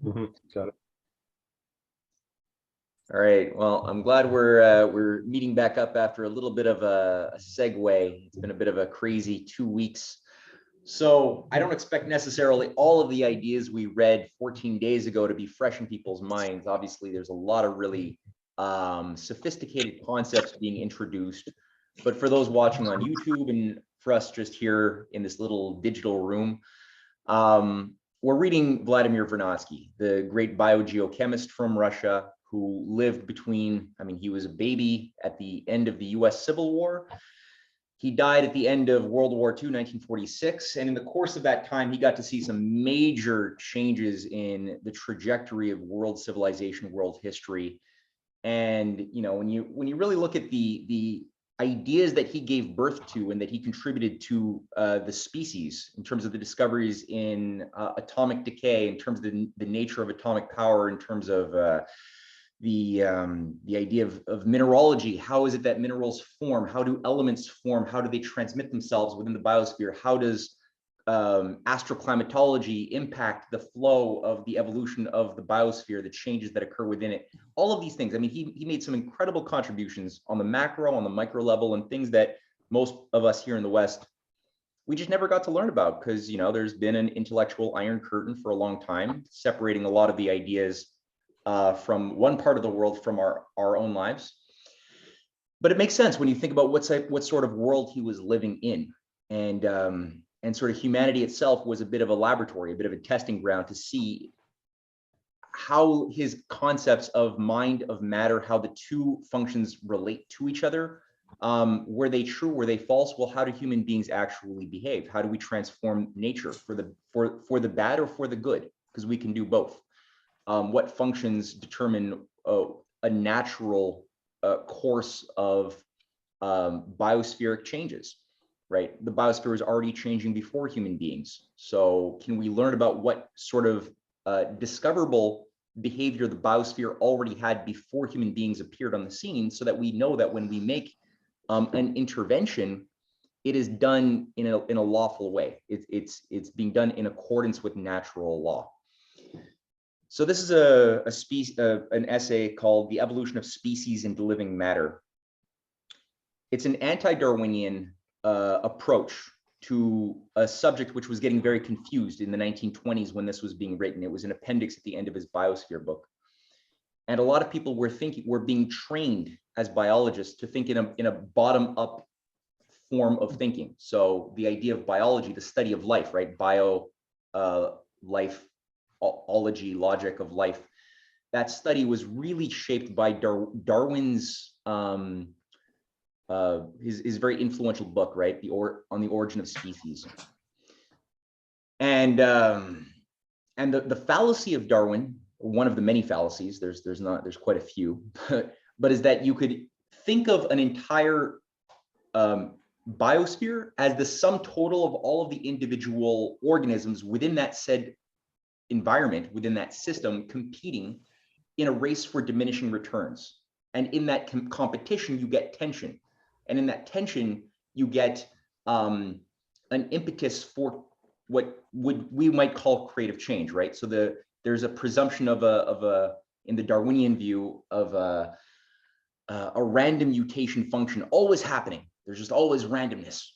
Got it. All right. Well, I'm glad we're meeting back up after a little bit of a segue. It's been a bit of a crazy 2 weeks. So I don't expect necessarily all of the ideas we read 14 days ago to be fresh in people's minds. Obviously, there's a lot of really sophisticated concepts being introduced. But for those watching on YouTube and for us just here in this little digital room, we're reading Vladimir Vernadsky, the great biogeochemist from Russia who lived between, he was a baby at the end of the US Civil War. He died at the end of World War II, 1946. And in the course of that time, he got to see some major changes in the trajectory of world civilization, world history. And, when you really look at the ideas that he gave birth to and that he contributed to the species in terms of the discoveries in atomic decay, in terms of the nature of atomic power, in terms of the idea of mineralogy. How is it that minerals form? How do elements form? How do they transmit themselves within the biosphere? How does astroclimatology impact the flow of the evolution of the biosphere, the changes that occur within it? All of these things. He made some incredible contributions on the macro, on the micro level, and things that most of us here in the West, we just never got to learn about because, there's been an intellectual iron curtain for a long time, separating a lot of the ideas from one part of the world from our own lives. But it makes sense when you think about what sort of world he was living in. And sort of humanity itself was a bit of a laboratory, a bit of a testing ground to see how his concepts of mind, of matter, how the two functions relate to each other. Were they true? Were they false? Well, how do human beings actually behave? How do we transform nature for the bad or for the good? Because we can do both. What functions determine a natural course of biospheric changes, right? The biosphere is already changing before human beings. So can we learn about what sort of discoverable behavior the biosphere already had before human beings appeared on the scene, so that we know that when we make an intervention, it is done in a lawful way. It's being done in accordance with natural law. So this is an essay called "The Evolution of Species into Living Matter." It's an anti-Darwinian approach to a subject which was getting very confused in the 1920s when this was being written. It was an appendix at the end of his biosphere book. And a lot of people were being trained as biologists to think in a bottom-up form of thinking. So the idea of biology, the study of life, right? Life, ology, logic of life. That study was really shaped by Darwin's his very influential book, right? On the Origin of Species. And the fallacy of Darwin, one of the many fallacies, there's quite a few, but is that you could think of an entire biosphere as the sum total of all of the individual organisms within that said environment, within that system, competing in a race for diminishing returns. And in that competition, you get tension. And in that tension, you get an impetus for what we might call creative change, right? So there's a presumption of in the Darwinian view of a random mutation function always happening. There's just always randomness.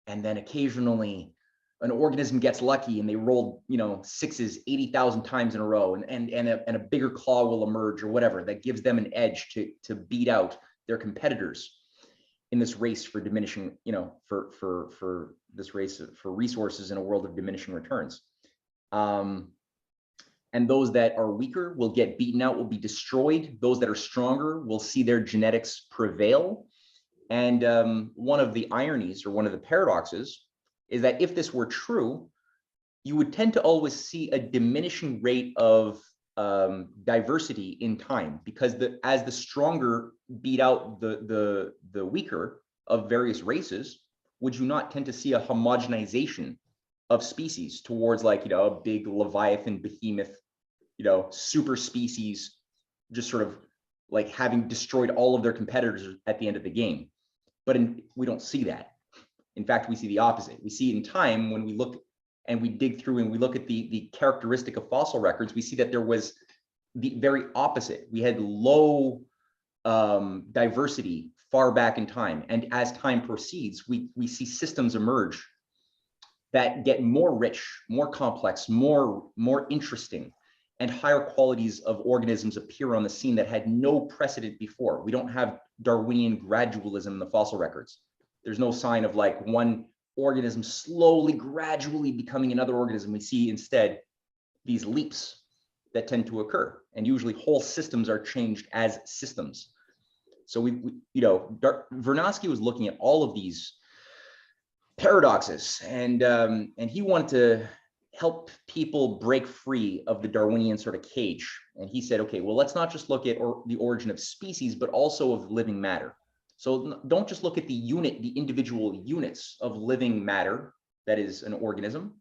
And then occasionally an organism gets lucky and they roll, sixes 80,000 times in a row, and a bigger claw will emerge or whatever that gives them an edge to beat out their competitors in this race for diminishing, for this race for resources in a world of diminishing returns. And those that are weaker will get beaten out, will be destroyed. Those that are stronger will see their genetics prevail. And one of the ironies, or one of the paradoxes, is that if this were true, you would tend to always see a diminishing rate of diversity in time, because as the stronger beat out the weaker of various races, would you not tend to see a homogenization of species towards a big Leviathan behemoth, super species, just sort of like having destroyed all of their competitors at the end of the game? But we don't see that. In fact, we see the opposite. We see in time, when we look and we dig through and we look at the characteristic of fossil records, we see that there was the very opposite. We had low diversity far back in time. And as time proceeds, we see systems emerge that get more rich, more complex, more interesting, and higher qualities of organisms appear on the scene that had no precedent before. We don't have Darwinian gradualism in the fossil records. There's no sign of like one organism slowly, gradually becoming another organism. We see instead these leaps that tend to occur, and usually whole systems are changed as systems. So Vernadsky was looking at all of these paradoxes, and he wanted to help people break free of the Darwinian sort of cage. And he said, okay, well, let's not just look at the origin of species, but also of living matter. So don't just look at the individual units of living matter, that is an organism.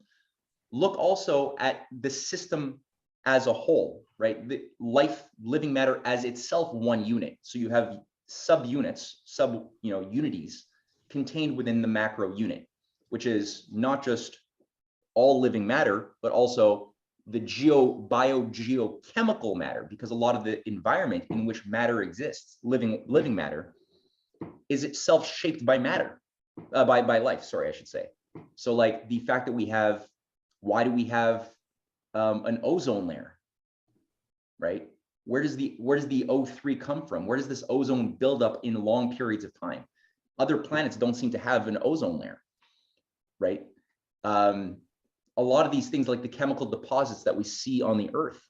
Look also at the system as a whole, right? The living matter as itself one unit. So you have subunits, unities contained within the macro unit, which is not just all living matter, but also the biogeochemical matter, because a lot of the environment in which matter exists, living matter, is itself shaped by matter, by life, sorry, I should say. So like the fact that why do we have an ozone layer, right? Where does the O3 come from? Where does this ozone build up in long periods of time? Other planets don't seem to have an ozone layer, right? A lot of these things, like the chemical deposits that we see on the Earth,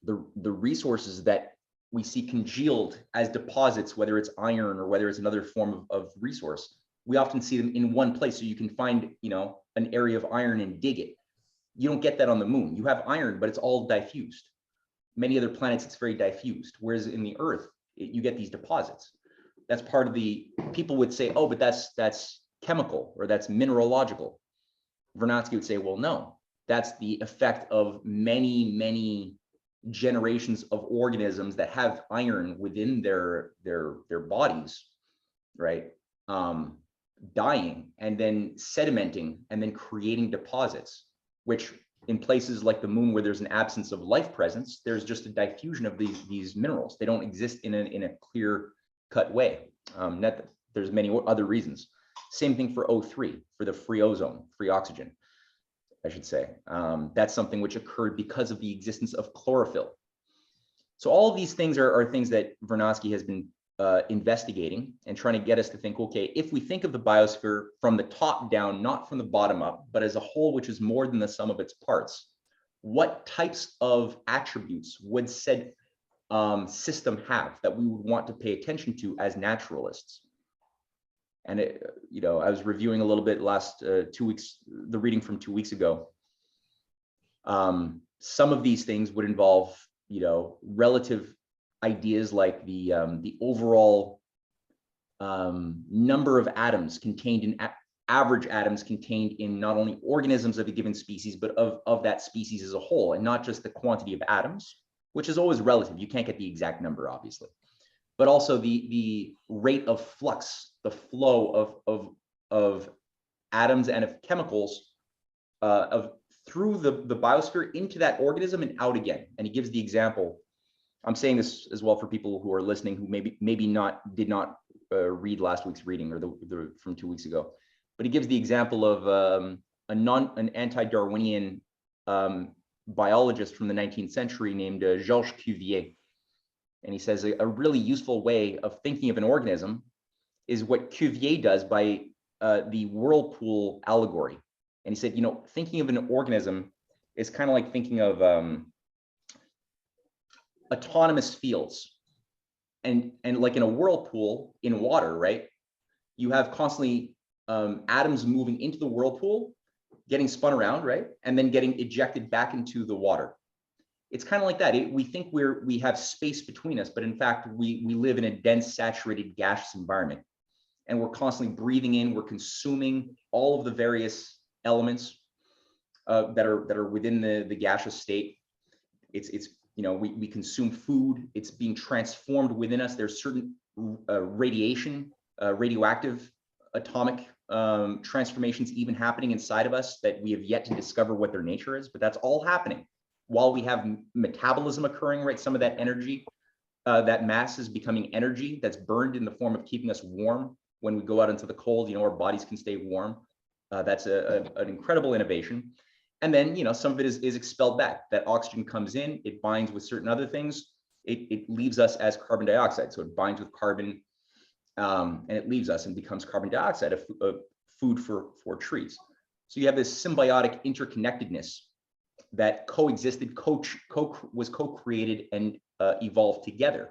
the resources that we see congealed as deposits, whether it's iron or whether it's another form of resource, we often see them in one place. So you can find, an area of iron and dig it. You don't get that on the moon. You have iron, but it's all diffused. Many other planets, it's very diffused. Whereas in the Earth, you get these deposits. That's part of people would say, oh, but that's chemical or that's mineralogical. Vernadsky would say, well, no, that's the effect of many, many generations of organisms that have iron within their bodies, right? Dying and then sedimenting and then creating deposits, which in places like the moon where there's an absence of life presence, there's just a diffusion of these minerals. They don't exist in a clear cut way. There's many other reasons. Same thing for O3, for the free ozone, free oxygen, I should say. That's something which occurred because of the existence of chlorophyll. So all of these things are things that Vernadsky has been investigating and trying to get us to think, okay, if we think of the biosphere from the top down, not from the bottom up, but as a whole, which is more than the sum of its parts, what types of attributes would said system have that we would want to pay attention to as naturalists? And I was reviewing a little bit last 2 weeks, the reading from 2 weeks ago. Some of these things would involve, relative ideas like the overall number of atoms contained in average atoms contained in not only organisms of a given species, but of that species as a whole, and not just the quantity of atoms, which is always relative. You can't get the exact number, obviously, but also the rate of flux, the flow of atoms and of chemicals through the biosphere into that organism and out again. And he gives the example. I'm saying this as well for people who are listening who maybe did not read last week's reading or the from 2 weeks ago, but he gives the example of an anti-Darwinian biologist from the 19th century named Georges Cuvier. And he says a really useful way of thinking of an organism is what Cuvier does by the whirlpool allegory. And he said, thinking of an organism is kind of like thinking of autonomous fields. And like in a whirlpool in water, right? You have constantly atoms moving into the whirlpool, getting spun around, right? And then getting ejected back into the water. It's kind of like that. We think we have space between us, but in fact, we live in a dense, saturated, gaseous environment. And we're constantly breathing in, we're consuming all of the various elements that are within the gaseous state. We consume food, it's being transformed within us. There's certain radiation, radioactive, atomic transformations even happening inside of us that we have yet to discover what their nature is, but that's all happening while we have metabolism occurring, right? Some of that energy, that mass is becoming energy that's burned in the form of keeping us warm when we go out into the cold. Our bodies can stay warm. That's an incredible innovation. And then, some of it is expelled back. That oxygen comes in, it binds with certain other things. It leaves us as carbon dioxide. So it binds with carbon, and it leaves us and becomes carbon dioxide, a food for trees. So you have this symbiotic interconnectedness that coexisted, was co-created and evolved together.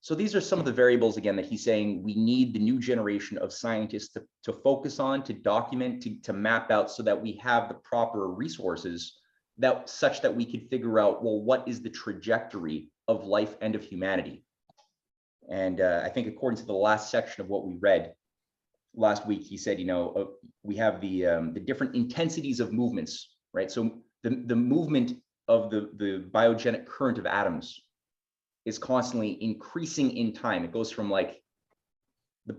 So these are some of the variables, again, that he's saying we need the new generation of scientists to focus on, to document, to map out, so that we have the proper resources such that we could figure out, well, what is the trajectory of life and of humanity? And I think according to the last section of what we read last week, he said, we have the different intensities of movements, right? So the movement of the biogenic current of atoms is constantly increasing in time. It goes from like you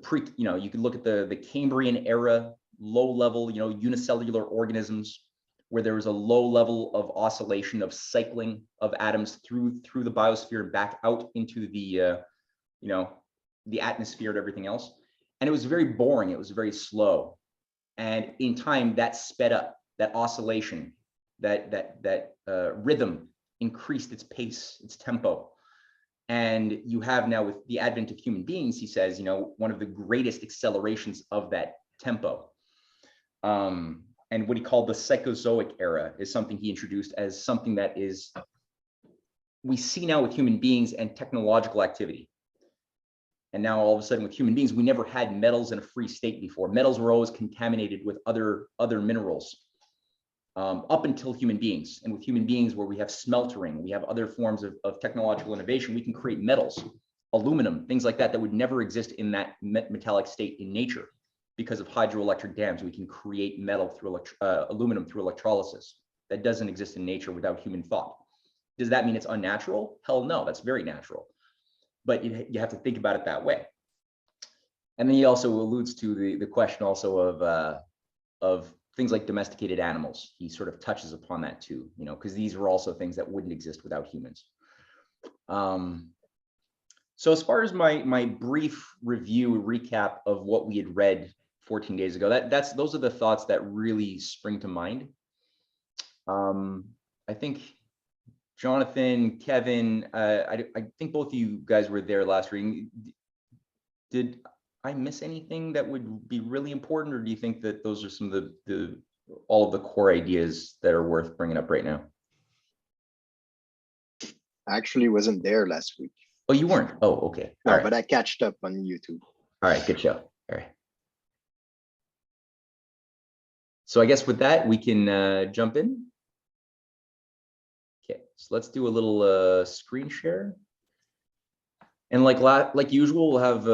can look at the Cambrian era, low level, unicellular organisms, where there was a low level of oscillation, of cycling of atoms through the biosphere and back out into the atmosphere and everything else. And it was very boring. It was very slow. And in time, that sped up. That oscillation, that rhythm increased its pace, its tempo. And you have now, with the advent of human beings, he says, one of the greatest accelerations of that tempo. And what he called the Psychozoic era is something he introduced as something that we see now with human beings and technological activity. And now all of a sudden with human beings, we never had metals in a free state before. Metals were always contaminated with other minerals up until human beings. And with human beings, where we have smeltering, we have other forms of technological innovation, we can create metals, aluminum, things like that would never exist in that metallic state in nature. Because of hydroelectric dams, we can create metal through aluminum through electrolysis. That doesn't exist in nature without human thought. Does that mean it's unnatural? Hell no, that's very natural. But you have to think about it that way. And then he also alludes to the question also of things like domesticated animals. He sort of touches upon that too, because these are also things that wouldn't exist without humans. So as far as my brief review, recap of what we had read 14 days ago, those are the thoughts that really spring to mind. I think Jonathan, Kevin, I think both of you guys were there last reading. Did I miss anything that would be really important, or do you think that those are some of all of the core ideas that are worth bringing up right now? I actually wasn't there last week. Oh, you weren't? Oh, okay. No, all right. But I catched up on YouTube. All right, good show. All right. So I guess with that, we can jump in. Okay, so let's do a little screen share. And like usual, we'll have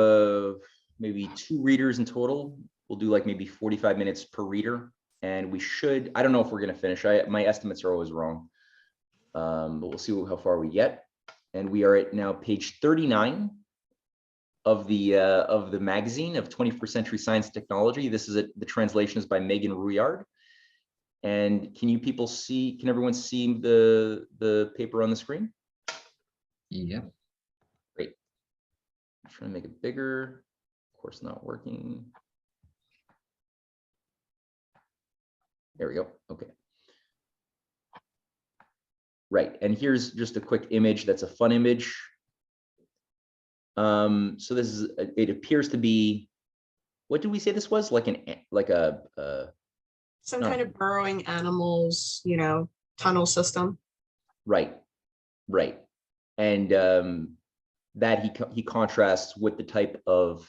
maybe 2 readers in total. We'll do like maybe 45 minutes per reader. And we should, I don't know if we're going to finish. My estimates are always wrong. But we'll see how far we get. And we are at now page 39 of the magazine of 21st Century Science and Technology. This is the translation is by Meagan Rouillard. And can everyone see the paper on the screen? Yeah. Great. I'm trying to make it bigger. Of course, not working. There we go. Okay. Right, and here's just a quick image. That's a fun image. So this is, it appears to be, what did we say this was? Like some kind of burrowing animals, tunnel system. Right. And that he contrasts with the type of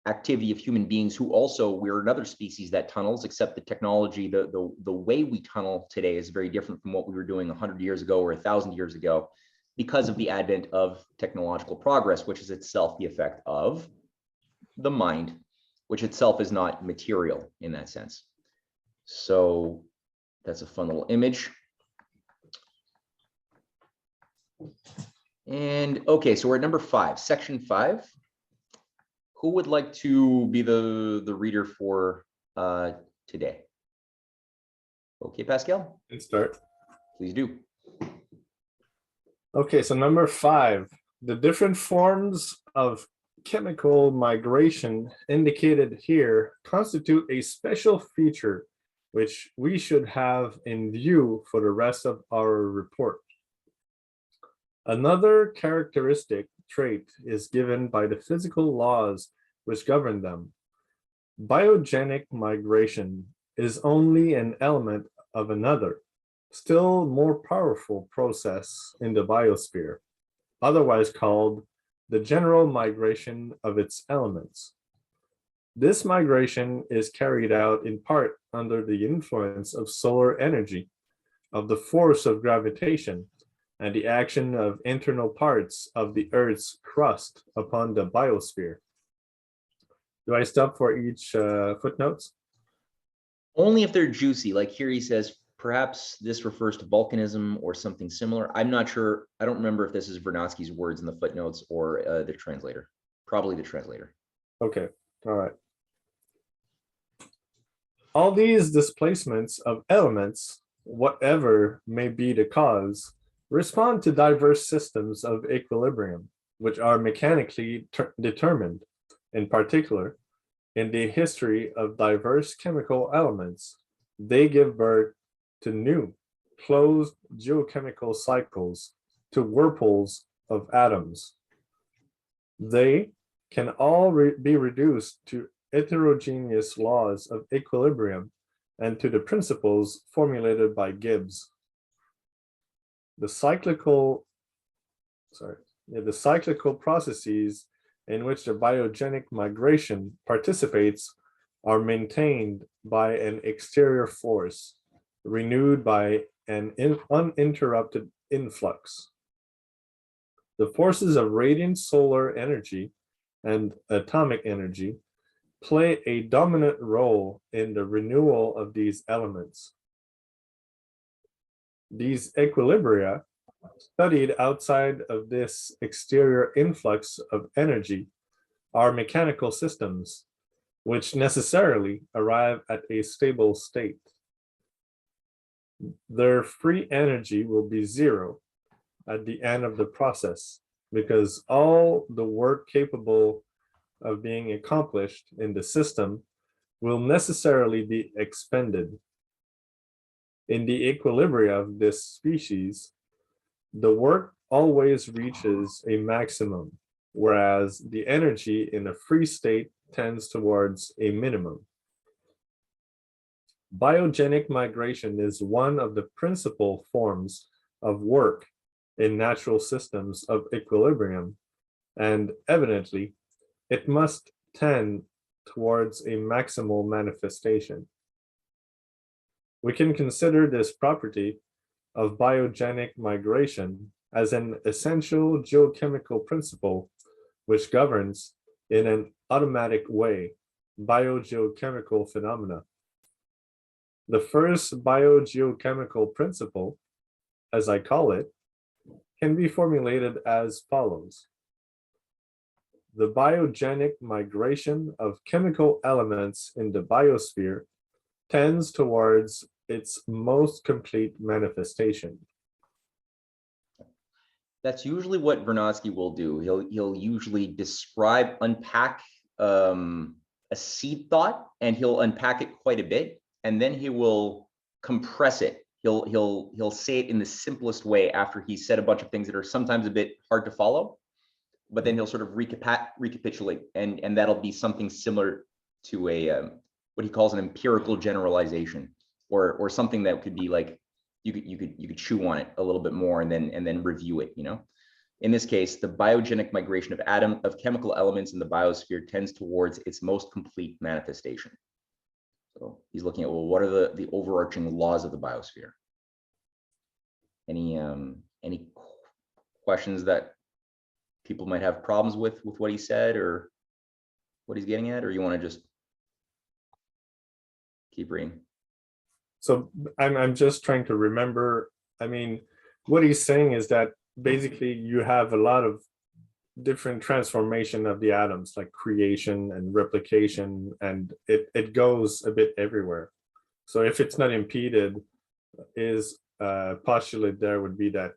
activity of human beings who also, we're another species that tunnels, except the technology, the way we tunnel today is very different from what we were doing 100 years ago or 1,000 years ago, because of the advent of technological progress, which is itself the effect of the mind, which itself is not material in that sense. So that's a fun little image. And okay, so we're at number 5, section 5. Who would like to be the reader for today. Okay, Pascal, Good start. please do. Okay, so number 5, the different forms of chemical migration indicated here constitute a special feature which we should have in view for the rest of our report. Another characteristic trait is given by the physical laws which govern them. Biogenic migration is only an element of another, still more powerful process in the biosphere, otherwise called the general migration of its elements. This migration is carried out in part under the influence of solar energy, of the force of gravitation, and the action of internal parts of the Earth's crust upon the biosphere. Do I stop for each footnotes? Only if they're juicy. Like here he says, perhaps this refers to volcanism or something similar. I'm not sure. I don't remember if this is Vernadsky's words in the footnotes or the translator. Probably the translator. Okay, all right. All these displacements of elements, whatever may be the cause, respond to diverse systems of equilibrium, which are mechanically determined. In particular, in the history of diverse chemical elements, they give birth to new, closed geochemical cycles, to whirlpools of atoms. They can all be reduced to heterogeneous laws of equilibrium and to the principles formulated by Gibbs. The cyclical processes in which the biogenic migration participates are maintained by an exterior force, renewed by an uninterrupted influx. The forces of radiant solar energy and atomic energy play a dominant role in the renewal of these elements. These equilibria, studied outside of this exterior influx of energy, are mechanical systems, which necessarily arrive at a stable state. Their free energy will be zero at the end of the process, because all the work capable of being accomplished in the system will necessarily be expended. In the equilibria of this species, the work always reaches a maximum, whereas the energy in a free state tends towards a minimum. Biogenic migration is one of the principal forms of work in natural systems of equilibrium, and evidently, it must tend towards a maximal manifestation. We can consider this property of biogenic migration as an essential geochemical principle which governs, in an automatic way, biogeochemical phenomena. The first biogeochemical principle, as I call it, can be formulated as follows. The biogenic migration of chemical elements in the biosphere tends towards its most complete manifestation. That's usually what Vernadsky will do. He'll usually describe, unpack a seed thought, and he'll unpack it quite a bit, and then he will compress it. He'll say it in the simplest way after he's said a bunch of things that are sometimes a bit hard to follow, but then he'll sort of recapitulate, and that'll be something similar to a what he calls an empirical generalization, or something that could be like you could chew on it a little bit more and then review it. In this case, the biogenic migration of chemical elements in the biosphere tends towards its most complete manifestation. So he's looking at, well, what are the overarching laws of the biosphere? Any questions that people might have problems with what he said or what he's getting at, or you want to just keep reading? So I'm just trying to remember. I mean, what he's saying is that basically you have a lot of different transformation of the atoms, like creation and replication, and it goes a bit everywhere. So if it's not impeded, is postulate there would be that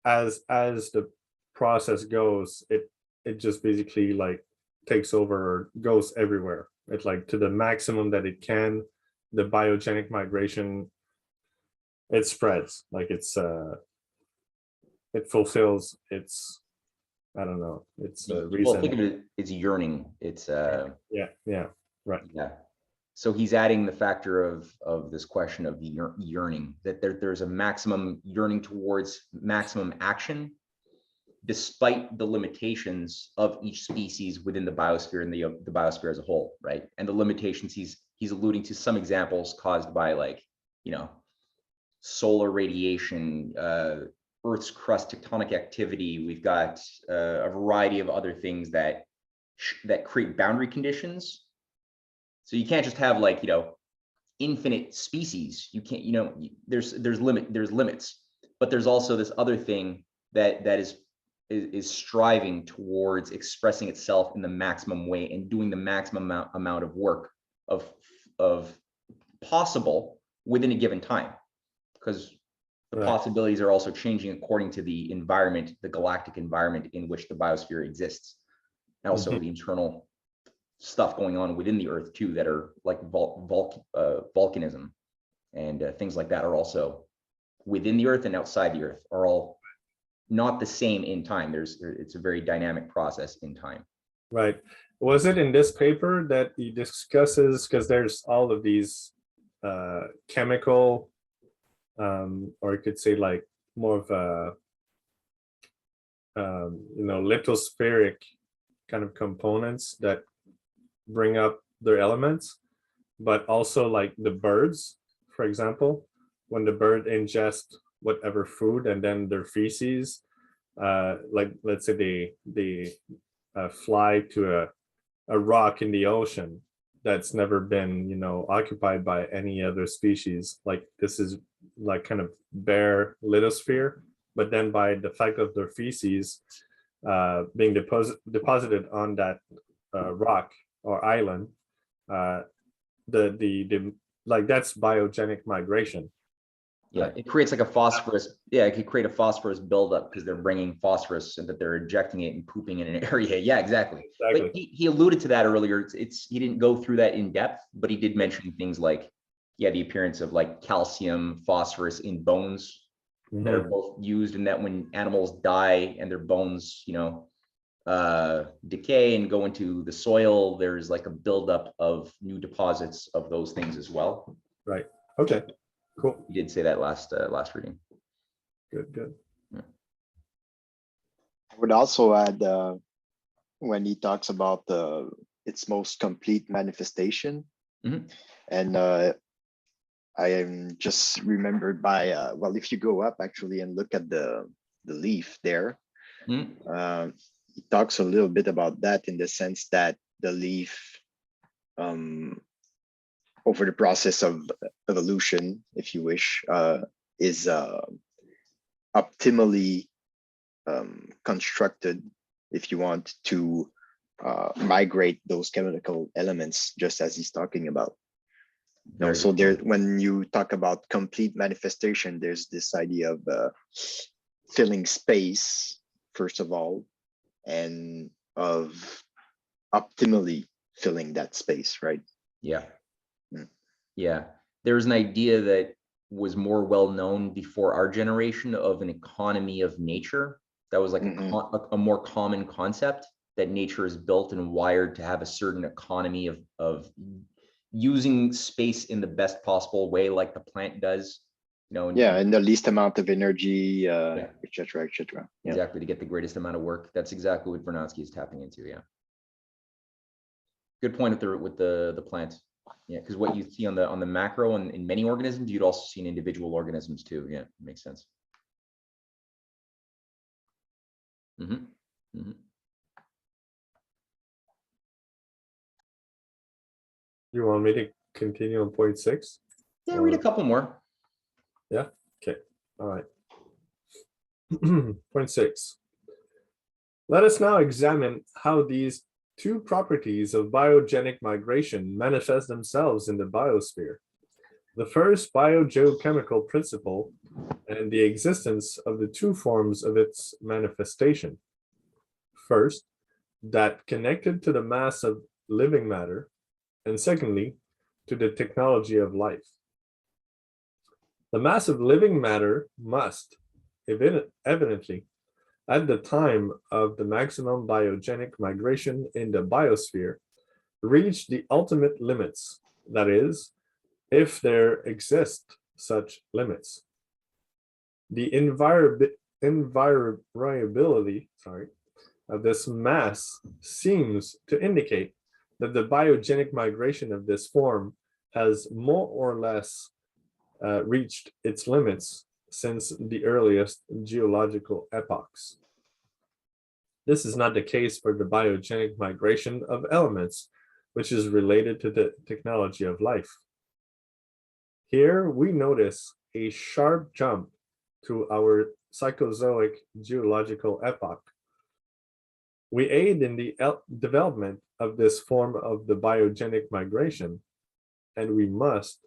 as the process goes, it just basically like takes over or goes everywhere. It's like to the maximum that it can, the biogenic migration, it spreads, like it fulfills its, I don't know, it's a reason. Well, think of it as yearning. It's yeah, right. yeah. So he's adding the factor of this question of the yearning, that there's a maximum yearning towards maximum action, despite the limitations of each species within the biosphere and the biosphere as a whole, right? And the limitations he's alluding to some examples caused by, like, you know, solar radiation, Earth's crust tectonic activity. We've got a variety of other things that create boundary conditions. So you can't just have, like, you know, infinite species. You can't, you know, there's limits, but there's also this other thing that is striving towards expressing itself in the maximum way and doing the maximum amount of work of possible within a given time, because the possibilities are also changing according to the environment, the galactic environment in which the biosphere exists, and also the internal stuff going on within the Earth too, that are like volcanism and things like that are also within the Earth and outside the Earth, are all not the same in time. It's a very dynamic process in time. Right. Was it in this paper that he discusses, because there's all of these chemical, or you could say like more of a you know, lithospheric kind of components that bring up their elements, but also like the birds, for example, when the bird ingests whatever food and then their feces, like let's say they fly to a rock in the ocean that's never been, you know, occupied by any other species. Like this is like kind of bare lithosphere, but then by the fact of their feces being deposited on that rock or island, the like that's biogenic migration. Yeah, it creates like a phosphorus. Yeah, it could create a phosphorus buildup because they're bringing phosphorus and that they're injecting it and pooping in an area. Yeah, exactly. But he alluded to that earlier. He didn't go through that in depth, but he did mention things like, yeah, the appearance of like calcium, phosphorus in bones that are both used, and that when animals die and their bones, you know, decay and go into the soil, there's like a buildup of new deposits of those things as well. Right. Okay. Cool. You did say that last reading. Good. I would also add when he talks about its most complete manifestation, and I am just remembered by well, if you go up actually and look at the leaf there, he talks a little bit about that, in the sense that the leaf, over the process of evolution, if you wish, is optimally constructed, if you want, to migrate those chemical elements, just as he's talking about. No, so there, when you talk about complete manifestation, there's this idea of filling space, first of all, and of optimally filling that space, right? Yeah. Yeah. There's an idea that was more well known before our generation of an economy of nature. That was like a more common concept, that nature is built and wired to have a certain economy of using space in the best possible way, like the plant does. You know, and the least amount of energy, et cetera, et cetera. Exactly, to get the greatest amount of work. That's exactly what Vernadsky is tapping into. Yeah. Good point with the plant. Yeah, because what you see on the macro and in many organisms, you'd also see in individual organisms too. Yeah, makes sense. You want me to continue on point 6? Yeah, read a couple more. Yeah. Okay. All right. Point 6. Let us now examine how these two properties of biogenic migration manifest themselves in the biosphere. The first biogeochemical principle and the existence of the two forms of its manifestation. First, that connected to the mass of living matter, and secondly, to the technology of life. The mass of living matter must, evidently, at the time of the maximum biogenic migration in the biosphere, reach the ultimate limits, that is, if there exist such limits. The invariability of this mass seems to indicate that the biogenic migration of this form has more or less reached its limits since the earliest geological epochs. This is not the case for the biogenic migration of elements, which is related to the technology of life. Here we notice a sharp jump to our Psychozoic geological epoch. We aid in the development of this form of the biogenic migration, and we must,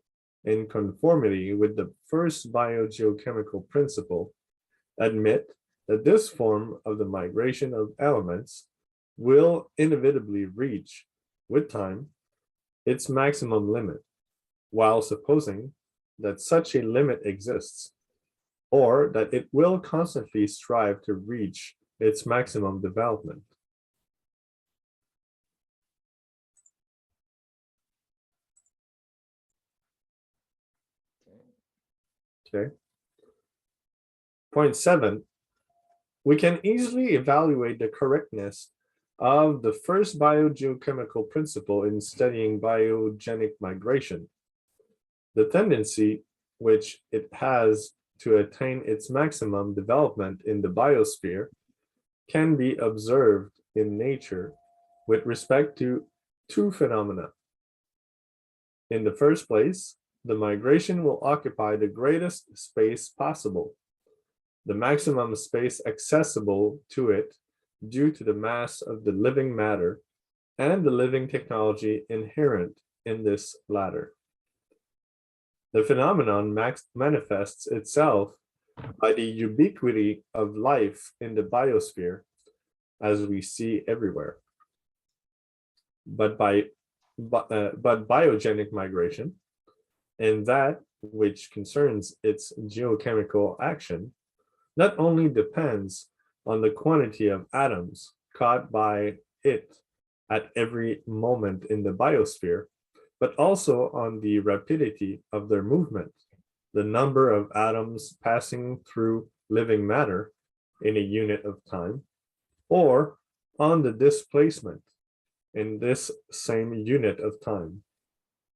in conformity with the first biogeochemical principle, admit that this form of the migration of elements will inevitably reach, with time, its maximum limit, while supposing that such a limit exists, or that it will constantly strive to reach its maximum development. Okay. Point 7, we can easily evaluate the correctness of the first biogeochemical principle in studying biogenic migration. The tendency which it has to attain its maximum development in the biosphere can be observed in nature with respect to two phenomena. In the first place, the migration will occupy the greatest space possible, the maximum space accessible to it due to the mass of the living matter and the living technology inherent in this latter. The phenomenon manifests itself by the ubiquity of life in the biosphere, as we see everywhere. But biogenic migration, in that which concerns its geochemical action, not only depends on the quantity of atoms caught by it at every moment in the biosphere, but also on the rapidity of their movement, the number of atoms passing through living matter in a unit of time, or on the displacement in this same unit of time,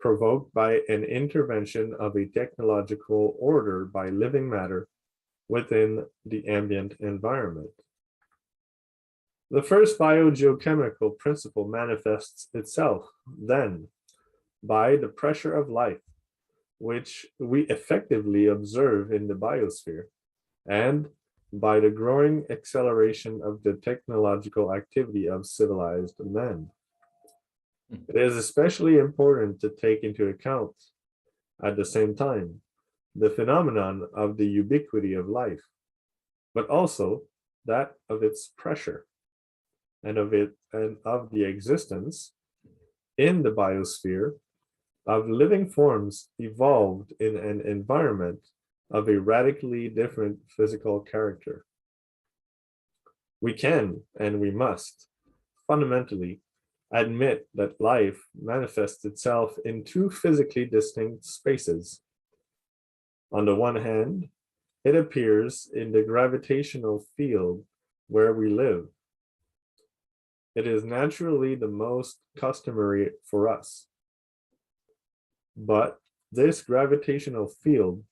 provoked by an intervention of a technological order by living matter within the ambient environment. The first biogeochemical principle manifests itself, then, by the pressure of life, which we effectively observe in the biosphere, and by the growing acceleration of the technological activity of civilized men. It is especially important to take into account, at the same time, the phenomenon of the ubiquity of life, but also that of its pressure, and of the existence in the biosphere of living forms evolved in an environment of a radically different physical character. We can, and we must, fundamentally admit that life manifests itself in two physically distinct spaces. On the one hand, it appears in the gravitational field where we live. It is naturally the most customary for us. But this gravitational field,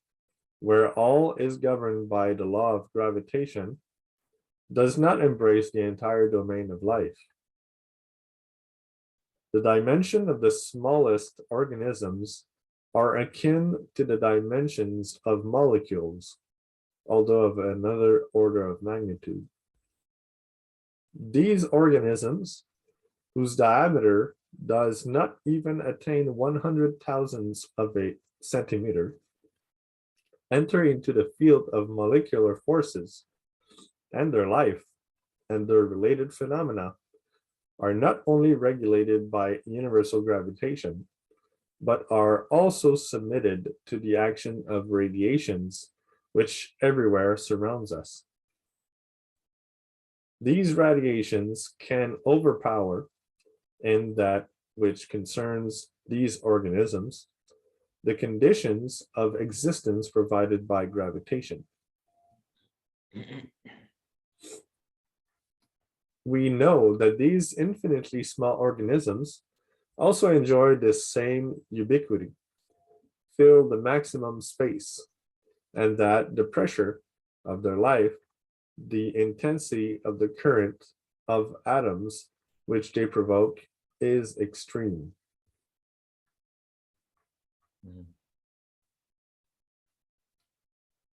where all is governed by the law of gravitation, does not embrace the entire domain of life. The dimension of the smallest organisms are akin to the dimensions of molecules, although of another order of magnitude. These organisms, whose diameter does not even attain 100 thousandths of a centimeter, enter into the field of molecular forces, and their life and their related phenomena are not only regulated by universal gravitation, but are also submitted to the action of radiations which everywhere surrounds us. These radiations can overpower, in that which concerns these organisms, the conditions of existence provided by gravitation. We know that these infinitely small organisms also enjoy this same ubiquity, fill the maximum space, and that the pressure of their life, the intensity of the current of atoms which they provoke, is extreme.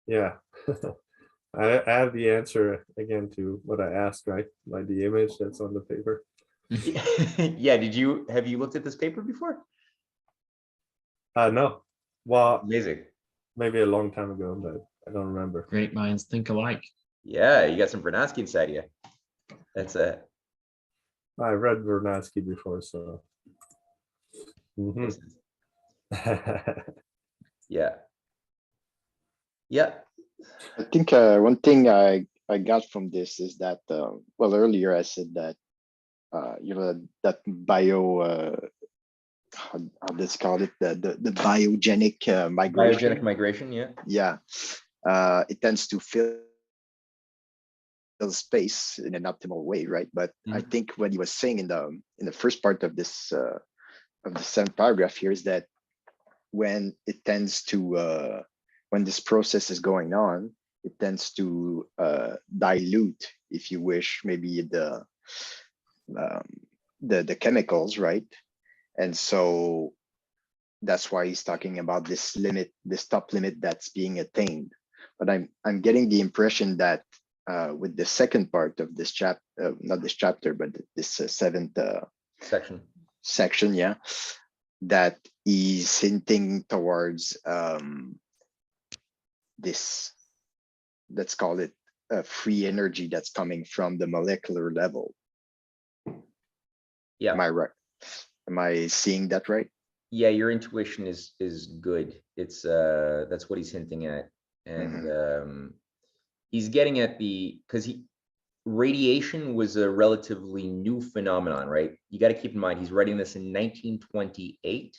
Yeah. I have the answer again to what I asked, right? By the image that's on the paper. Yeah, have you looked at this paper before? No. Well, Amazing. maybe a long time ago, but I don't remember. Great minds think alike. Yeah, you got some Vernadsky inside you. That's it. I read Vernadsky before, so. Mhm. Yeah. Yeah. I think one thing I got from this is that well, earlier I said that you know, that how let's call it, the biogenic migration. Biogenic migration, yeah. Yeah, it tends to fill space in an optimal way, right? But I think what he was saying in the first part of this of the 7th paragraph here is that when it tends to when this process is going on, it tends to dilute, if you wish, maybe the chemicals, right? And so that's why he's talking about this limit, this top limit that's being attained. But I'm getting the impression that with the second part of this chapter, not this chapter, but this 7th section, yeah, that he's hinting towards this, let's call it free energy that's coming from the molecular level. Yeah. Am I right? Am I seeing that right? Yeah, your intuition is good. It's that's what he's hinting at. And he's getting at because radiation was a relatively new phenomenon, right? You got to keep in mind he's writing this in 1928.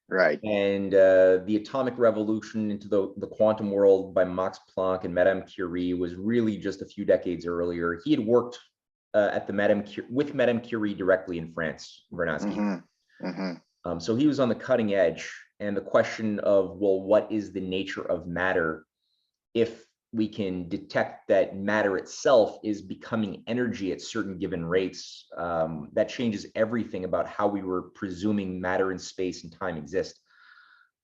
Right. And the atomic revolution into the quantum world by Max Planck and Madame Curie was really just a few decades earlier. He had worked at with Madame Curie directly in France, Vernadsky. So he was on the cutting edge. And the question of, well, what is the nature of matter? If we can detect that matter itself is becoming energy at certain given rates, that changes everything about how we were presuming matter and space and time exist.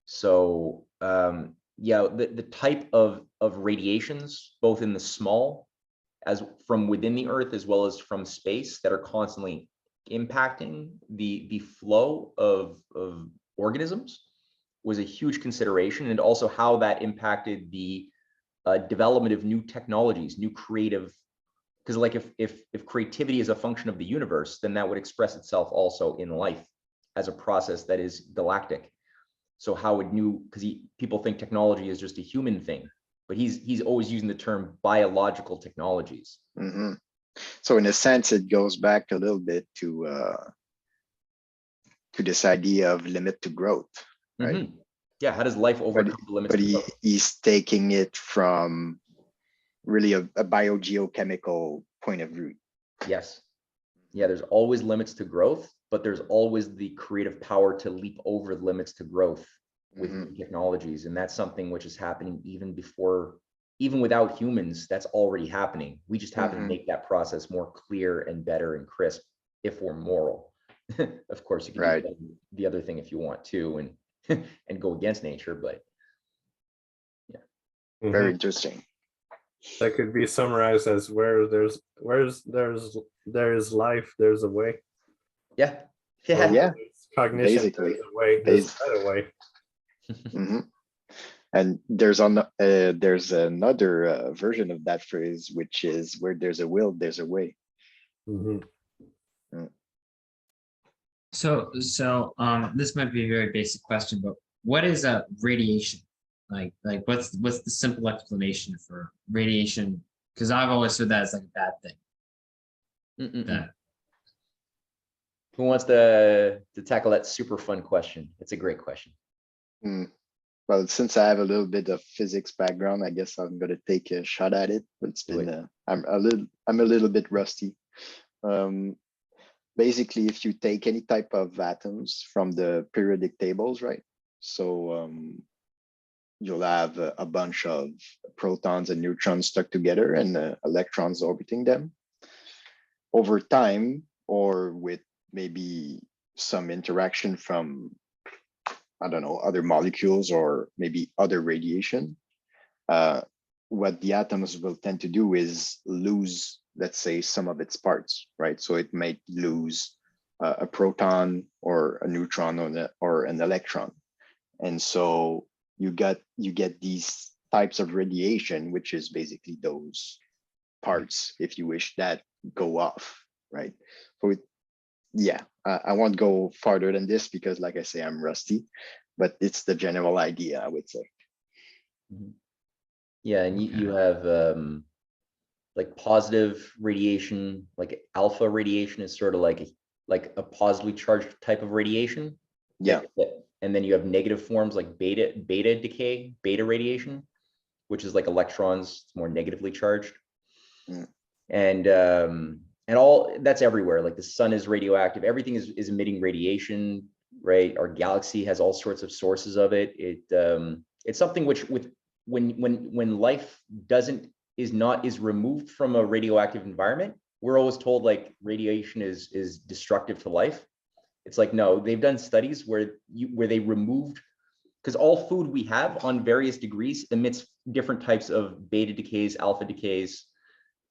So yeah, the type of radiations, both in the small, as from within the Earth, as well as from space, that are constantly impacting the flow of organisms, was a huge consideration, and also how that impacted the development of new technologies, new creative, because like if creativity is a function of the universe, then that would express itself also in life as a process that is galactic. So how would because people think technology is just a human thing, but he's always using the term biological technologies. So in a sense, it goes back a little bit to this idea of limit to growth, right? Yeah, how does life overcome the limits? But he's taking it from really a biogeochemical point of view. Yes. Yeah, there's always limits to growth, but there's always the creative power to leap over the limits to growth with new technologies. And that's something which is happening even without humans, that's already happening. We just have to make that process more clear and better and crisp if we're moral. Of course, you can do the other thing if you want to, and go against nature, but yeah. Very interesting. That could be summarized as there's life, there's a way. Yeah. Or Yeah. Yeah, there's cognition, basically. there's a way, there's a better way. Mhm. And there's another version of that phrase, which is where there's a will, there's a way. Mhm. So this might be a very basic question, but what is a radiation? Like what's the simple explanation for radiation? Because I've always heard that as like a bad thing. That Who wants to tackle that super fun question? It's a great question. Well, since I have a little bit of physics background, I guess I'm gonna take a shot at it. But it's been I'm a little bit rusty. Basically, if you take any type of atoms from the periodic tables, right? So you'll have a bunch of protons and neutrons stuck together and electrons orbiting them. Over time, or with maybe some interaction from, I don't know, other molecules or maybe other radiation, what the atoms will tend to do is lose, let's say, some of its parts, right? So it might lose a proton or a neutron or an electron. And so you get these types of radiation, which is basically those parts, if you wish, that go off, right? So I won't go farther than this because, like I say, I'm rusty, but it's the general idea, I would say. Yeah, and you have like positive radiation, like alpha radiation is sort of like a positively charged type of radiation. Yeah. And then you have negative forms like beta decay, beta radiation, which is like electrons, it's more negatively charged. And all that's everywhere. Like the sun is radioactive, everything is emitting radiation, right? Our galaxy has all sorts of sources of it. It's something which when life is removed from a radioactive environment, we're always told like radiation is destructive to life. It's like, no, they've done studies where they removed, because all food we have on various degrees emits different types of beta decays, alpha decays,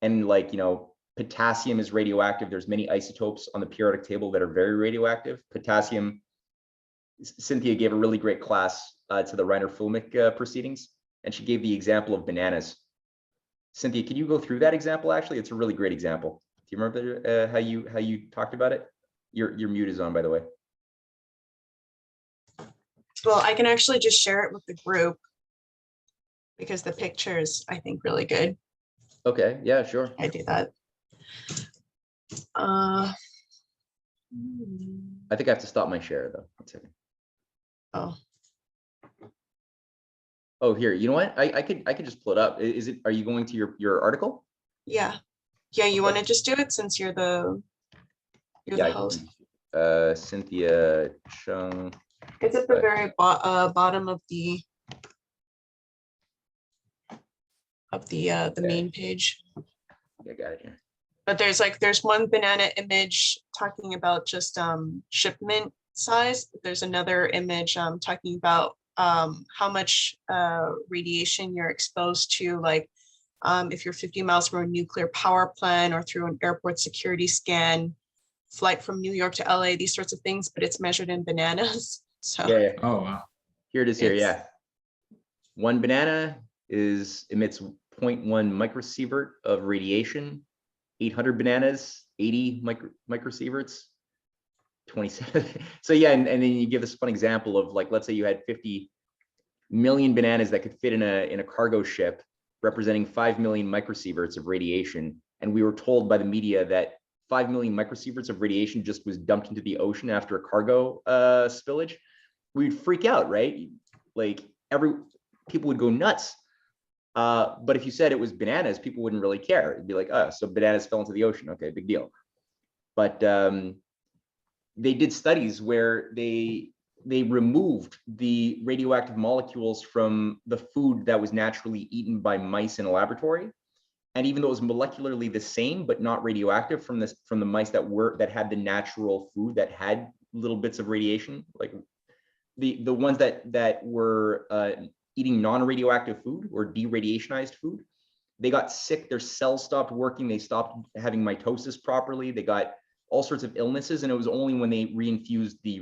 and like, potassium is radioactive. There's many isotopes on the periodic table that are very radioactive. Potassium, Cynthia gave a really great class to the Reiner Fulmick proceedings, and she gave the example of bananas. Cynthia, can you go through that example? Actually, it's a really great example. Do you remember how you talked about it? Your mute is on, by the way. Well, I can actually just share it with the group because the picture is, I think, really good. Okay, yeah, sure. I do that. I think I have to stop my share though. 1 second. Oh. Oh, here. You know what? I could just pull it up. Are you going to your article? Yeah. Yeah, you want to just do it since you're the host. Cynthia Chung. It's at the very bottom of the main page. Yeah, got it here. But there's one banana image talking about just shipment size. There's another image talking about how much radiation you're exposed to, like if you're 50 miles from a nuclear power plant or through an airport security scan, flight from New York to LA, these sorts of things, but it's measured in bananas. So yeah. Oh wow. Here it is here, yeah. One banana emits 0.1 microsievert of radiation. 800 bananas, 80 microsieverts, 27. So yeah, and then you give this fun example of like, let's say you had 50 million bananas that could fit in a cargo ship, representing 5 million microsieverts of radiation. And we were told by the media that 5 million microsieverts of radiation just was dumped into the ocean after a cargo spillage. We'd freak out, right? Like people would go nuts. But if you said it was bananas, people wouldn't really care. It'd be like, oh, so bananas fell into the ocean. Okay, big deal. But they did studies where they removed the radioactive molecules from the food that was naturally eaten by mice in a laboratory. And even though it was molecularly the same, but not radioactive from the mice that had the natural food that had little bits of radiation, like the ones that were eating non-radioactive food or deradiationized food, they got sick, their cells stopped working, they stopped having mitosis properly, they got all sorts of illnesses, and it was only when they reinfused the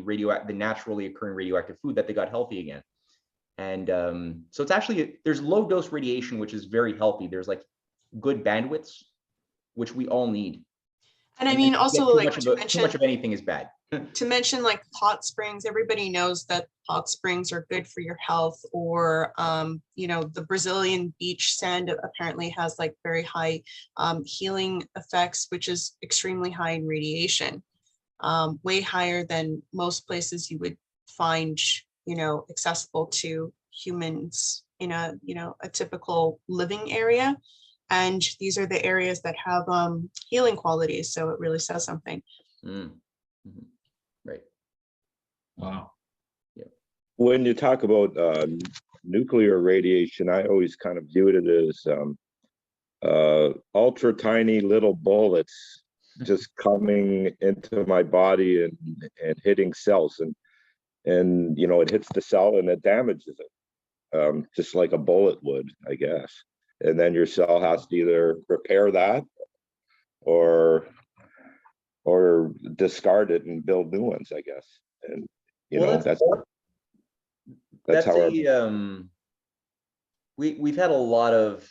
naturally occurring radioactive food that they got healthy again. And so it's actually, there's low dose radiation, which is very healthy. There's like good bandwidths, which we all need. And I mean, also like too much of anything is bad. To mention like hot springs, everybody knows that hot springs are good for your health, or you know, the Brazilian beach sand apparently has like very high healing effects, which is extremely high in radiation, way higher than most places you would find, you know, accessible to humans in a, you know, a typical living area. And these are the areas that have healing qualities, so it really says something. Mm-hmm. Right. Wow. When you talk about nuclear radiation, I always kind of viewed it as ultra tiny little bullets just coming into my body and hitting cells, and you know, it hits the cell and it damages it, just like a bullet would, I guess. And then your cell has to either repair that or discard it and build new ones, I guess. And you know, that's how we've had a lot of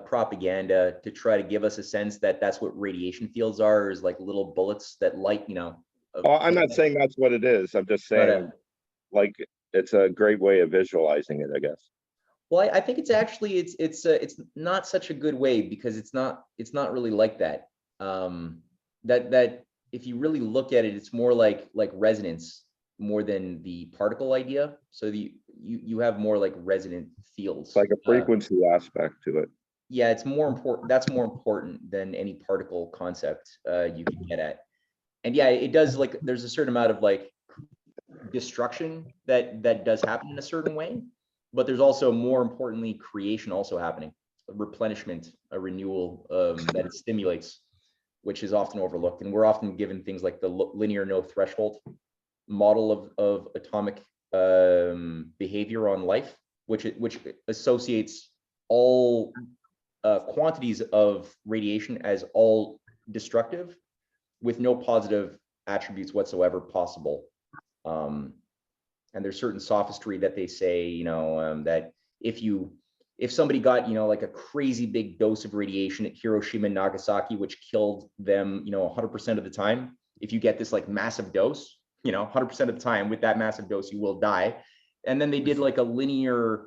propaganda to try to give us a sense that that's what radiation fields are, is like little bullets that light, you know. Oh, I'm not saying that's what it is. I'm just saying, like, it's a great way of visualizing it, I guess. Well, I think it's actually it's not such a good way, because it's not really like that. That if you really look at it, it's more like resonance more than the particle idea. So you have more like resonant fields. It's like a frequency aspect to it. Yeah, it's more important. That's more important than any particle concept you can get at. And yeah, it does, like, there's a certain amount of like destruction that does happen in a certain way, but there's also, more importantly, creation also happening, a replenishment, a renewal that it stimulates, which is often overlooked. And we're often given things like the linear no threshold model of atomic behavior on life, which associates all quantities of radiation as all destructive, with no positive attributes whatsoever possible. And there's certain sophistry that they say, you know, that if somebody got, you know, like a crazy big dose of radiation at Hiroshima and Nagasaki, which killed them, you know, 100% of the time, if you get this like massive dose, you know, 100% of the time with that massive dose, you will die. And then they did like a linear,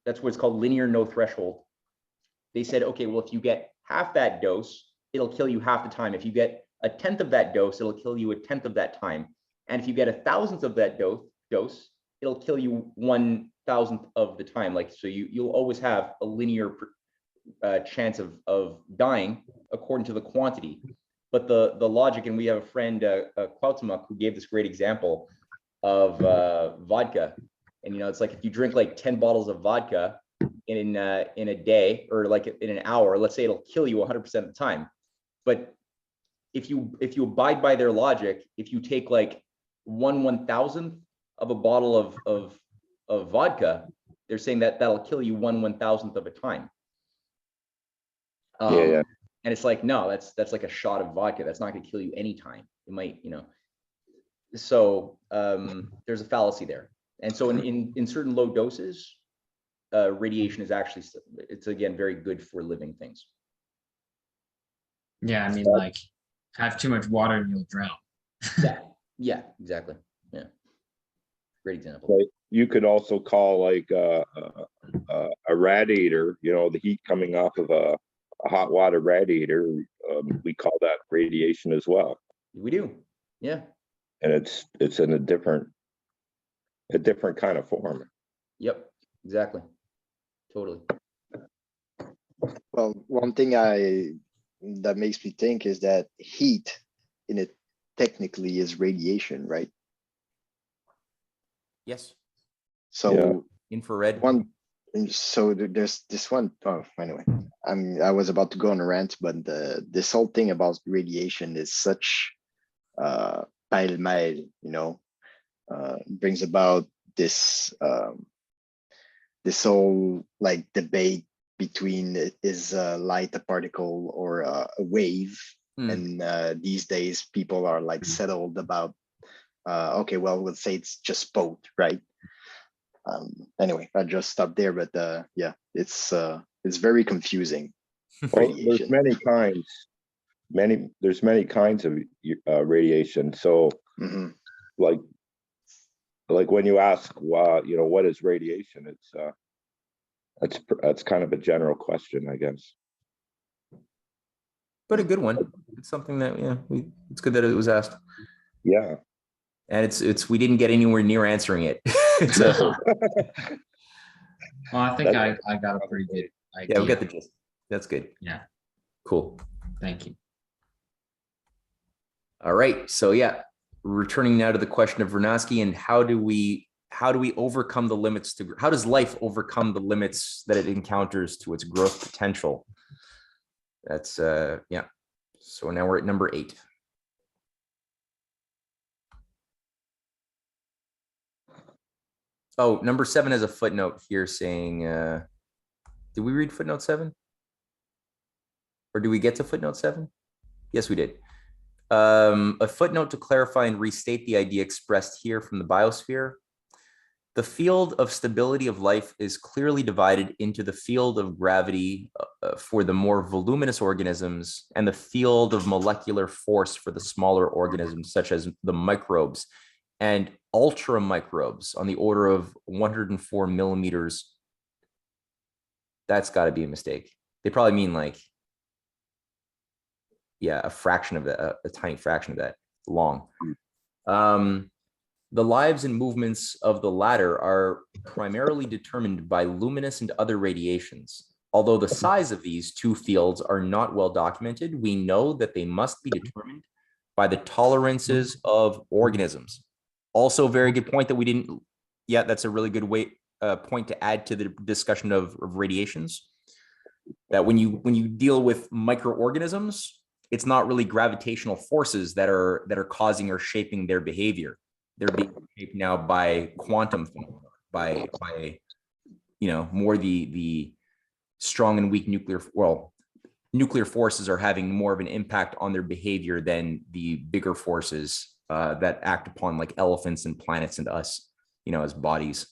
that's what it's called, linear no threshold. They said, okay, well, if you get half that dose, it'll kill you half the time. If you get a tenth of that dose, it'll kill you a tenth of that time. And if you get a thousandth of that dose, it'll kill you 1,000th of the time. Like, so you'll always have a linear chance of dying according to the quantity. But the logic, and we have a friend, Cuauhtemoc, who gave this great example of vodka. And, you know, it's like if you drink like 10 bottles of vodka in a day, or like in an hour, let's say it'll kill you 100% of the time. But if you abide by their logic, if you take like 1/1000th of a bottle of vodka, they're saying that that'll kill you 1/1000th of a time. Yeah. And it's like, no, that's like a shot of vodka. That's not going to kill you anytime. It might, you know. So there's a fallacy there. And so in certain low doses, radiation is actually, it's again very good for living things. Yeah, I mean, like, have too much water and you'll drown. Yeah, exactly. Yeah, great example. Like, you could also call like a radiator, you know, the heat coming off of a hot water radiator. We call that radiation as well. We do, yeah. And it's in a different kind of form. Yep, exactly, totally. Well, one thing that makes me think is that heat in it technically is radiation, right? Yes. So Yeah. Infrared. So there's this one. Oh, anyway, I was about to go on a rant, but this whole thing about radiation is such pile-mile, you know, brings about this this whole like debate between is light a particle or a wave. And these days people are like settled about, okay, well, let's say it's just both, right? Anyway, I just stopped there, but yeah, it's very confusing. Well, there's many kinds. There's many kinds of radiation. So, like when you ask, you know, what is radiation? That's kind of a general question, I guess. But a good one. It's something that it's good that it was asked. Yeah. And it's we didn't get anywhere near answering it. Well, I think I got a pretty good idea. Yeah, we got the gist. That's good. Yeah. Cool. Thank you. All right. So yeah, returning now to the question of Vernadsky and how do we overcome the limits to, how does life overcome the limits that it encounters to its growth potential? That's yeah. So now we're at number 8. Oh, number 7 has a footnote here saying, did we read footnote 7? Or do we get to footnote 7? Yes, we did. A footnote to clarify and restate the idea expressed here from the biosphere. The field of stability of life is clearly divided into the field of gravity for the more voluminous organisms and the field of molecular force for the smaller organisms, such as the microbes and ultra microbes on the order of 104 millimeters. That's got to be a mistake. They probably mean like, yeah, a fraction of that, a tiny fraction of that long. The lives and movements of the latter are primarily determined by luminous and other radiations. Although the size of these two fields are not well documented, we know that they must be determined by the tolerances of organisms. Also, very good point that we didn't, yeah, that's a really good point to add to the discussion of radiations. That when you deal with microorganisms, it's not really gravitational forces that are causing or shaping their behavior. They're being shaped now by quantum phenomena, by you know, more the strong and weak nuclear forces are having more of an impact on their behavior than the bigger forces that act upon, like elephants and planets and us, you know, as bodies.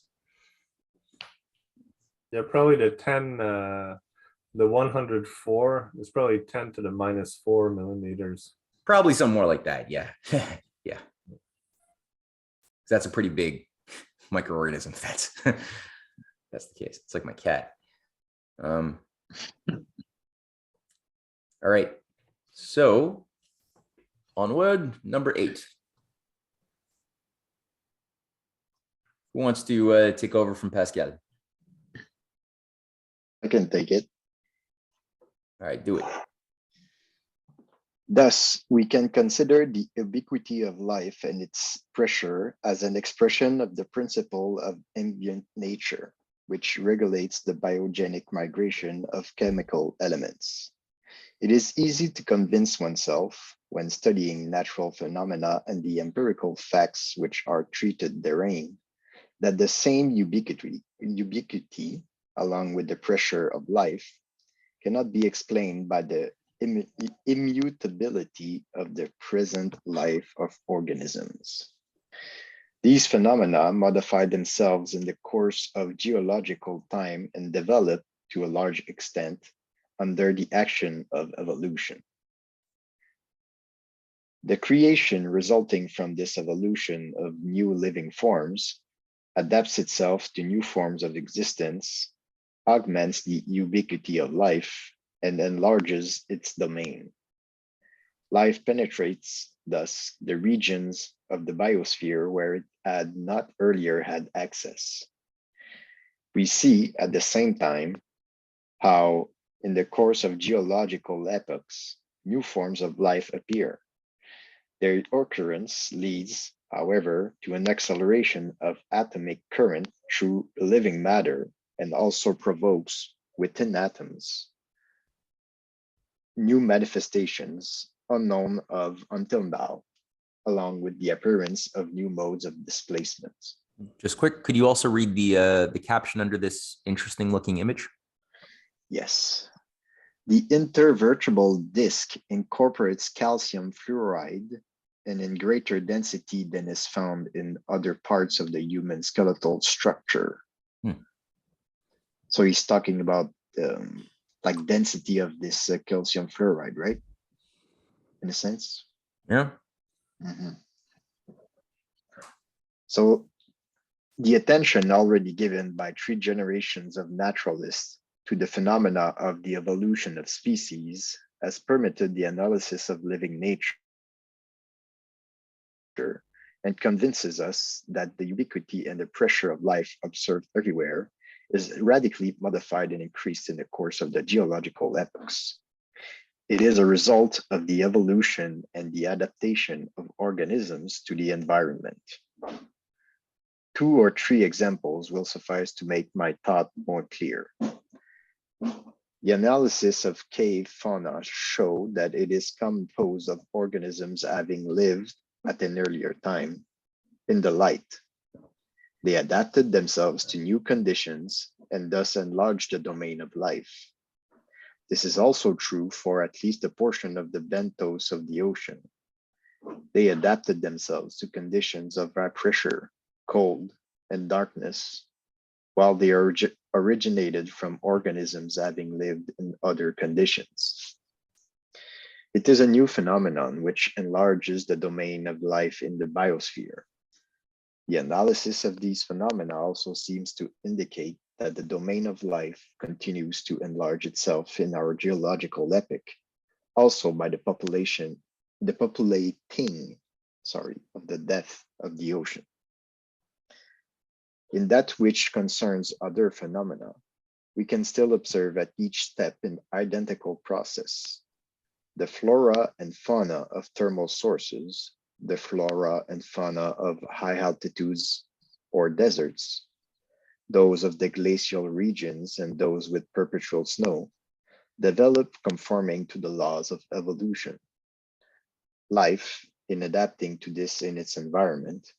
Yeah, probably the 104 is probably 10 to the -4 millimeters. Probably something more like that. Yeah. Yeah. That's a pretty big microorganism. That's the case. It's like my cat. All right. So onward, number 8. Who wants to take over from Pascal? I can take it. All right, do it. Thus, we can consider the ubiquity of life and its pressure as an expression of the principle of ambient nature, which regulates the biogenic migration of chemical elements. It is easy to convince oneself, when studying natural phenomena and the empirical facts which are treated therein, that the same ubiquity, along with the pressure of life, cannot be explained by the immutability of the present life of organisms. These phenomena modify themselves in the course of geological time and develop to a large extent under the action of evolution. The creation resulting from this evolution of new living forms adapts itself to new forms of existence, augments the ubiquity of life, and enlarges its domain. Life penetrates thus the regions of the biosphere where it had not earlier had access. We see at the same time how, in the course of geological epochs, new forms of life appear. Their occurrence leads, however, to an acceleration of atomic current through living matter and also provokes within atoms new manifestations unknown of until now, along with the appearance of new modes of displacement. Just quick, could you also read the caption under this interesting looking image? Yes. The intervertebral disc incorporates calcium fluoride and in greater density than is found in other parts of the human skeletal structure. So he's talking about like density of this calcium fluoride, right? In a sense. Yeah. So the attention already given by 3 generations of naturalists to the phenomena of the evolution of species has permitted the analysis of living nature and convinces us that the ubiquity and the pressure of life observed everywhere is radically modified and increased in the course of the geological epochs. It is a result of the evolution and the adaptation of organisms to the environment. 2 or 3 examples will suffice to make my thought more clear. The analysis of cave fauna show that it is composed of organisms having lived at an earlier time in the light. They adapted themselves to new conditions and thus enlarged the domain of life. This is also true for at least a portion of the benthos of the ocean. They adapted themselves to conditions of high pressure, cold, and darkness, while they originated from organisms having lived in other conditions. It is a new phenomenon which enlarges the domain of life in the biosphere. The analysis of these phenomena also seems to indicate that the domain of life continues to enlarge itself in our geological epoch, also by the populating of the depth of the ocean. In that which concerns other phenomena, we can still observe at each step an identical process. The flora and fauna of thermal sources, the flora and fauna of high altitudes or deserts, those of the glacial regions and those with perpetual snow, develop conforming to the laws of evolution. Life, in adapting to this in its environment,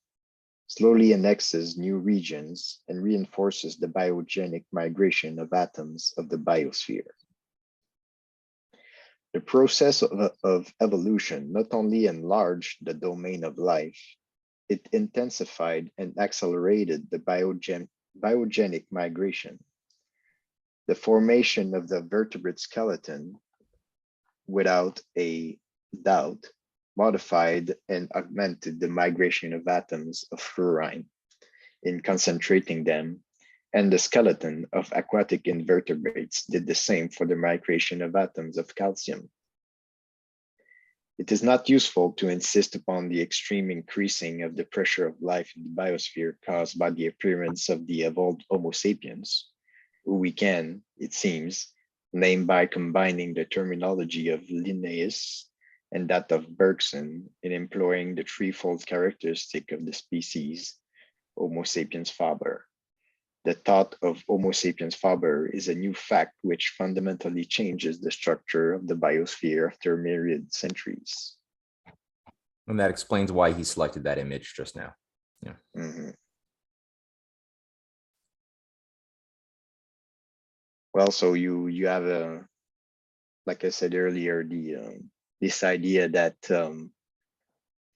slowly annexes new regions and reinforces the biogenic migration of atoms of the biosphere. The process of evolution not only enlarged the domain of life, it intensified and accelerated the biogenic migration. The formation of the vertebrate skeleton, without a doubt, modified and augmented the migration of atoms of fluorine in concentrating them, and the skeleton of aquatic invertebrates did the same for the migration of atoms of calcium. It is not useful to insist upon the extreme increasing of the pressure of life in the biosphere caused by the appearance of the evolved Homo sapiens, who we can, it seems, name by combining the terminology of Linnaeus and that of Bergson in employing the threefold characteristic of the species, Homo sapiens faber. The thought of Homo sapiens faber is a new fact which fundamentally changes the structure of the biosphere after myriad centuries. And that explains why he selected that image just now. Yeah. Well, so you have a, like I said earlier, this idea that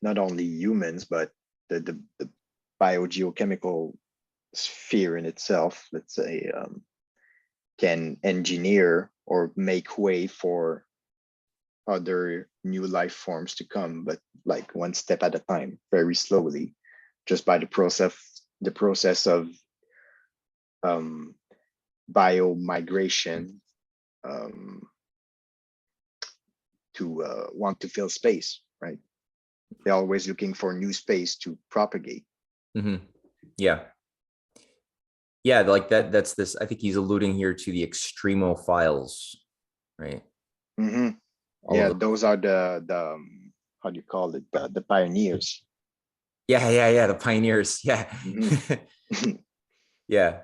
not only humans but the biogeochemical sphere in itself, let's say, can engineer or make way for other new life forms to come, but like one step at a time, very slowly, just by the process of biomigration to want to fill space, right? They're always looking for new space to propagate. Yeah. Yeah, like that's this, I think he's alluding here to the extremophiles, right? Yeah, those are the how do you call it, the pioneers. Yeah, the pioneers. Yeah. Yeah,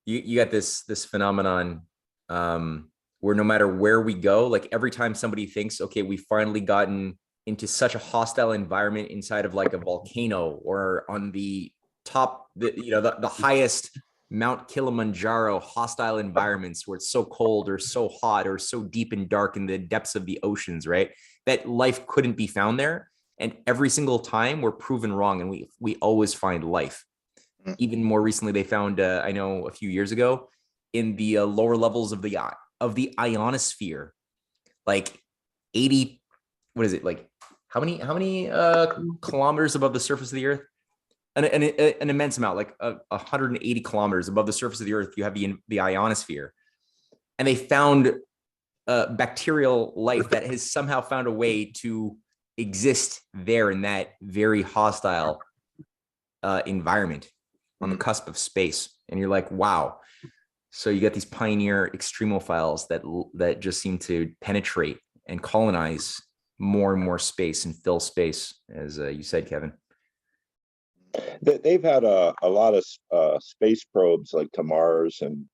you got this phenomenon where no matter where we go, like every time somebody thinks, okay, we've finally gotten into such a hostile environment inside of like a volcano or on the top, the highest Mount Kilimanjaro hostile environments where it's so cold or so hot or so deep and dark in the depths of the oceans, right? That life couldn't be found there. And every single time we're proven wrong, and we always find life. Even more recently, they found, I know a few years ago, in the lower levels of the ionosphere, like 80, what is it, like how many kilometers above the surface of the Earth? An immense amount, like 180 kilometers above the surface of the Earth, you have the ionosphere. And they found bacterial life that has somehow found a way to exist there in that very hostile environment on the cusp of space. And you're like, wow. So you got these pioneer extremophiles that just seem to penetrate and colonize more and more space and fill space, as you said, Kevin. They've had a lot of space probes like to Mars, and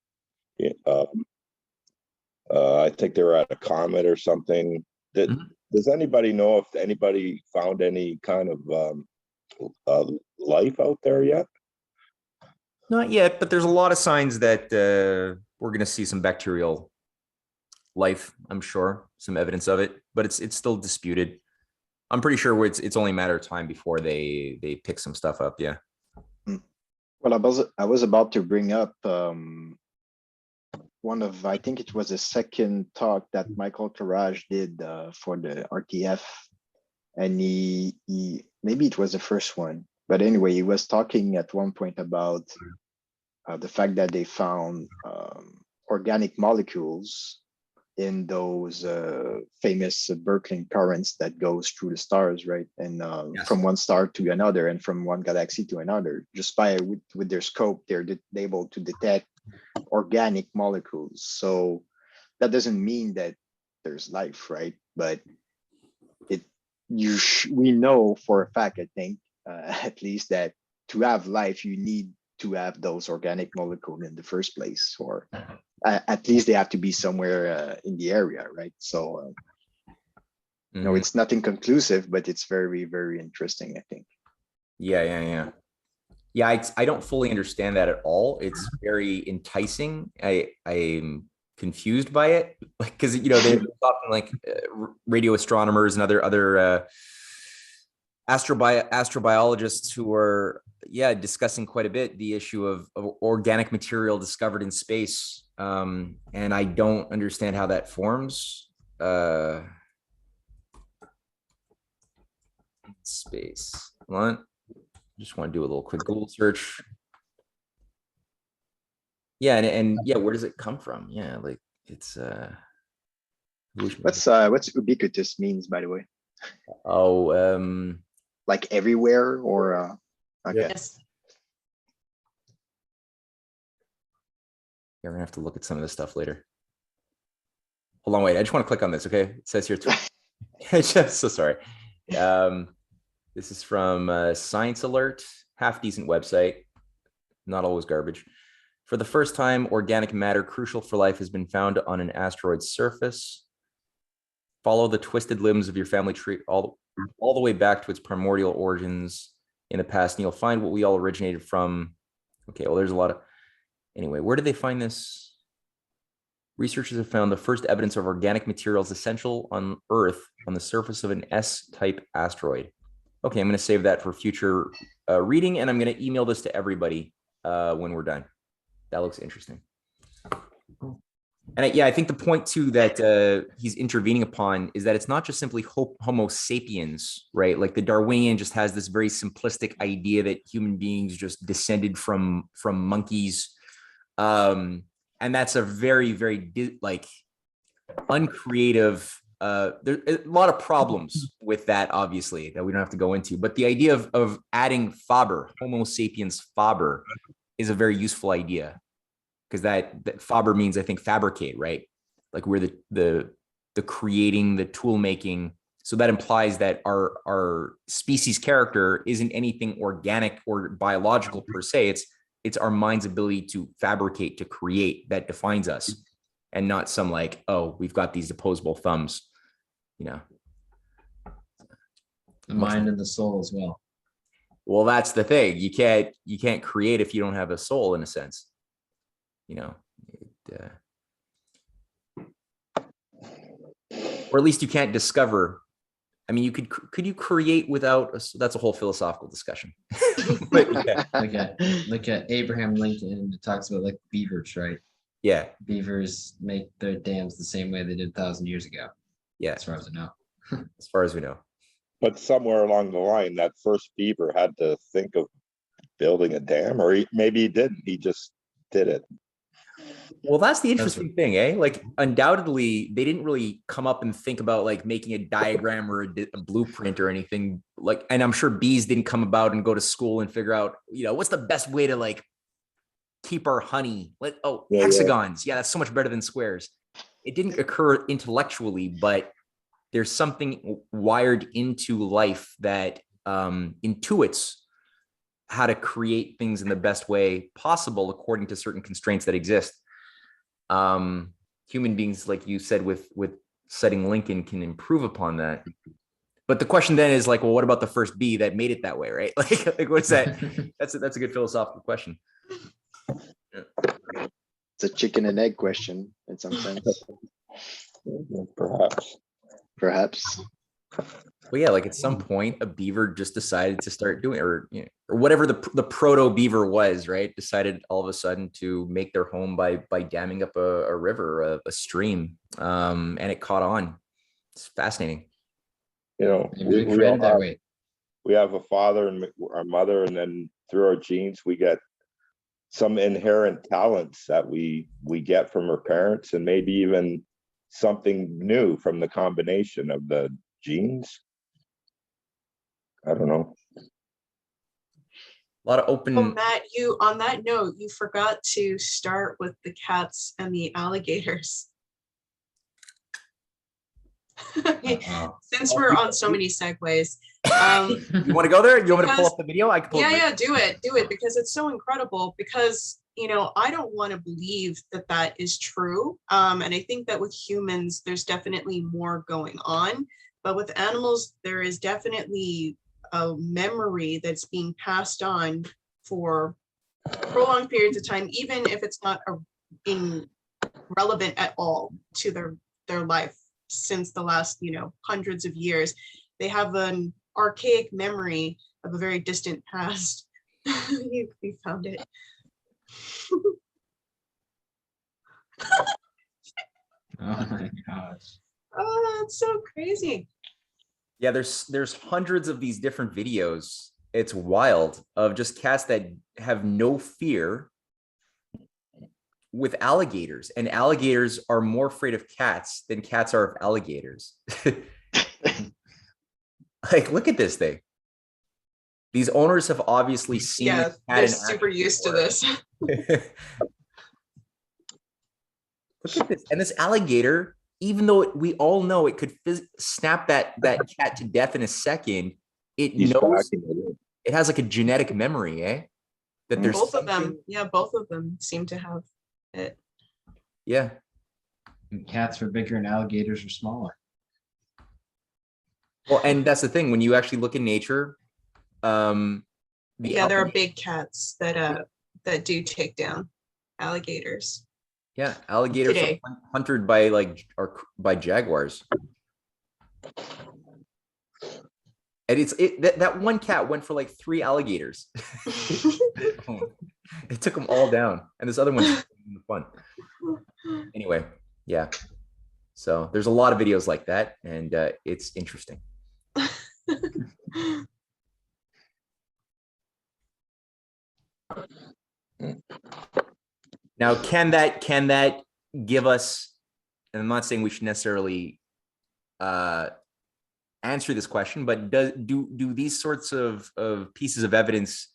I think they were at a comet or something. Does anybody know if anybody found any kind of life out there yet? Not yet, but there's a lot of signs that we're going to see some bacterial life, I'm sure, some evidence of it, but it's still disputed. I'm pretty sure it's only a matter of time before they pick some stuff up. Yeah. Well, I was about to bring up one of, I think it was a second talk that Michael Taraj did for the RTF, and he maybe it was the first one, but anyway, he was talking at one point about the fact that they found organic molecules in those famous Birkeland currents that goes through the stars, right? And Yes. From one star to another, and from one galaxy to another, just by with their scope, they're able to detect organic molecules. So that doesn't mean that there's life, right? But we know for a fact, I think, at least, that to have life, you need to have those organic molecules in the first place, or at least they have to be somewhere in the area, right? So no, it's nothing conclusive, but it's very, very interesting, I think. Yeah. I don't fully understand that at all. It's very enticing. I'm confused by it, because they're talking like radio astronomers and other astrobiologists who are discussing quite a bit the issue of organic material discovered in space, and I don't understand how that forms. Space. Hold on. Just want to do a little quick Google search. Yeah, and where does it come from? Yeah, like it's What's ubiquitous means, by the way? Oh, like everywhere, or okay. Yes. Yeah, we're gonna have to look at some of this stuff later. Hold on, wait. I just want to click on this. Okay, it says here. Just so sorry. This is from Science Alert, half decent website, not always garbage. For the first time, organic matter crucial for life has been found on an asteroid's surface. Follow the twisted limbs of your family tree all the way back to its primordial origins in the past, and you'll find what we all originated from. Okay, well, there's a lot of. Anyway, where did they find this? Researchers have found the first evidence of organic materials essential on Earth on the surface of an S-type asteroid. Okay, I'm going to save that for future reading, and I'm going to email this to everybody when we're done. That looks interesting. And I think the point too that he's intervening upon is that it's not just simply Homo sapiens, right? Like the Darwinian just has this very simplistic idea that human beings just descended from monkeys. And that's a very, very uncreative. There's a lot of problems with that, obviously, that we don't have to go into. But the idea of adding Faber, Homo sapiens Faber, is a very useful idea, because that Faber means, I think, fabricate, right? Like we're the creating, the tool making. So that implies that our species character isn't anything organic or biological per se. It's our mind's ability to fabricate, to create, that defines us, and not some like, oh, we've got these opposable thumbs, The mind and the soul as well. Well, that's the thing. You can't create if you don't have a soul, in a sense. you know, or at least you can't discover. I mean, could you create without? That's a whole philosophical discussion. But, yeah. Look at Abraham Lincoln. It talks about like beavers, right? Yeah. Beavers make their dams the same way they did 1,000 years ago. Yeah. As far as I know. As far as we know. But somewhere along the line, that first beaver had to think of building a dam, or maybe he didn't. He just did it. Well, that's the interesting thing, eh? Like, undoubtedly, they didn't really come up and think about like making a diagram or a blueprint or anything. Like, and I'm sure bees didn't come about and go to school and figure out, you know, what's the best way to like keep our honey. Hexagons. Yeah, that's so much better than squares. It didn't occur intellectually, but there's something wired into life that intuits how to create things in the best way possible according to certain constraints that exist. Human beings, like you said, with citing Lincoln, can improve upon that. But the question then is like, well, what about the first bee that made it that way, right? Like what's that? That's a good philosophical question. It's a chicken and egg question in some sense. Perhaps. Well, yeah, like at some point, a beaver just decided to start doing, or you know, or whatever the proto beaver was, right? Decided all of a sudden to make their home by damming up a river, a stream, and it caught on. It's fascinating. You know, we have a father and our mother, and then through our genes, we get some inherent talents that we get from our parents, and maybe even something new from the combination of the genes. I don't know. A lot of open. Oh, Matt, on that note, you forgot to start with the cats and the alligators. Since we're on so many segues, you want to go there? You want me to pull up the video? I can pull yeah, do it because it's so incredible. Because you know, I don't want to believe that is true, and I think that with humans, there's definitely more going on. But with animals, there is definitely a memory that's being passed on for prolonged periods of time, even if it's not relevant at all to their life since the last, you know, hundreds of years. They have an archaic memory of a very distant past. We found it. Oh my gosh. Oh, that's so crazy. Yeah, there's hundreds of these different videos. It's wild, of just cats that have no fear with alligators, and alligators are more afraid of cats than cats are of alligators. Like, look at this thing. These owners have obviously seen. Yeah, they're super used to this. Look at this, and this alligator, even though we all know it could snap that cat to death in a second, it knows. It has like a genetic memory, eh? That there's both of them. Yeah, both of them seem to have it. Yeah. And cats are bigger and alligators are smaller. Well, and that's the thing, when you actually look in nature, there are big cats that do take down alligators. Yeah, alligators are hunted by jaguars. And that one cat went for like 3 alligators. It took them all down, and this other one's fun. Anyway, yeah. So there's a lot of videos like that, and it's interesting. Now, can that give us? And I'm not saying we should necessarily answer this question, but do these sorts of pieces of evidence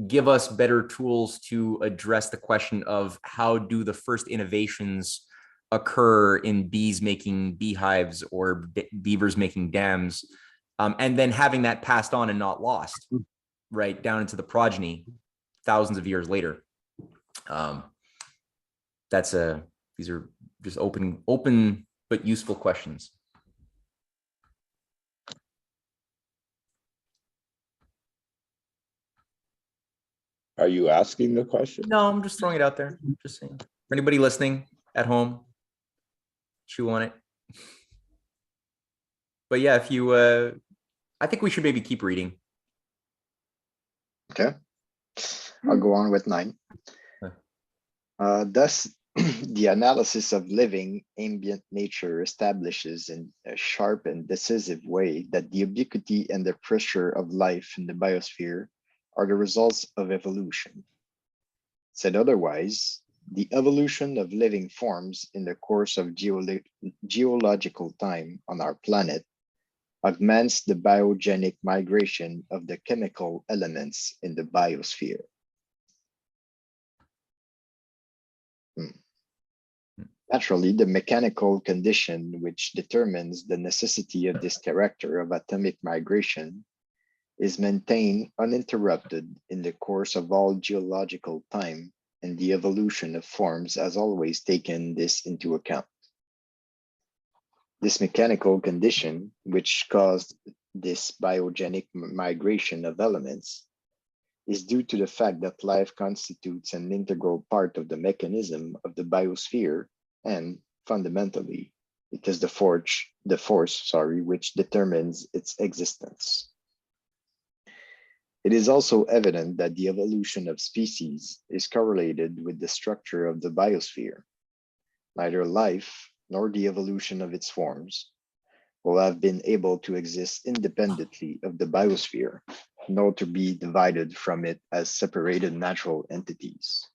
give us better tools to address the question of how do the first innovations occur in bees making beehives or beavers making dams, and then having that passed on and not lost right down into the progeny thousands of years later? These are just open but useful questions. Are you asking the question? No, I'm just throwing it out there. Just saying. For anybody listening at home, chew on it. But yeah, if you, I think we should maybe keep reading. Okay. I'll go on with 9. Thus, the analysis of living ambient nature establishes in a sharp and decisive way that the ubiquity and the pressure of life in the biosphere are the results of evolution. Said otherwise, the evolution of living forms in the course of geological time on our planet augments the biogenic migration of the chemical elements in the biosphere. Naturally, the mechanical condition which determines the necessity of this character of atomic migration is maintained uninterrupted in the course of all geological time, and the evolution of forms has always taken this into account. This mechanical condition, which caused this biogenic migration of elements, is due to the fact that life constitutes an integral part of the mechanism of the biosphere, and fundamentally, it is the force which determines its existence. It is also evident that the evolution of species is correlated with the structure of the biosphere. Neither life nor the evolution of its forms will have been able to exist independently of the biosphere, nor to be divided from it as separated natural entities.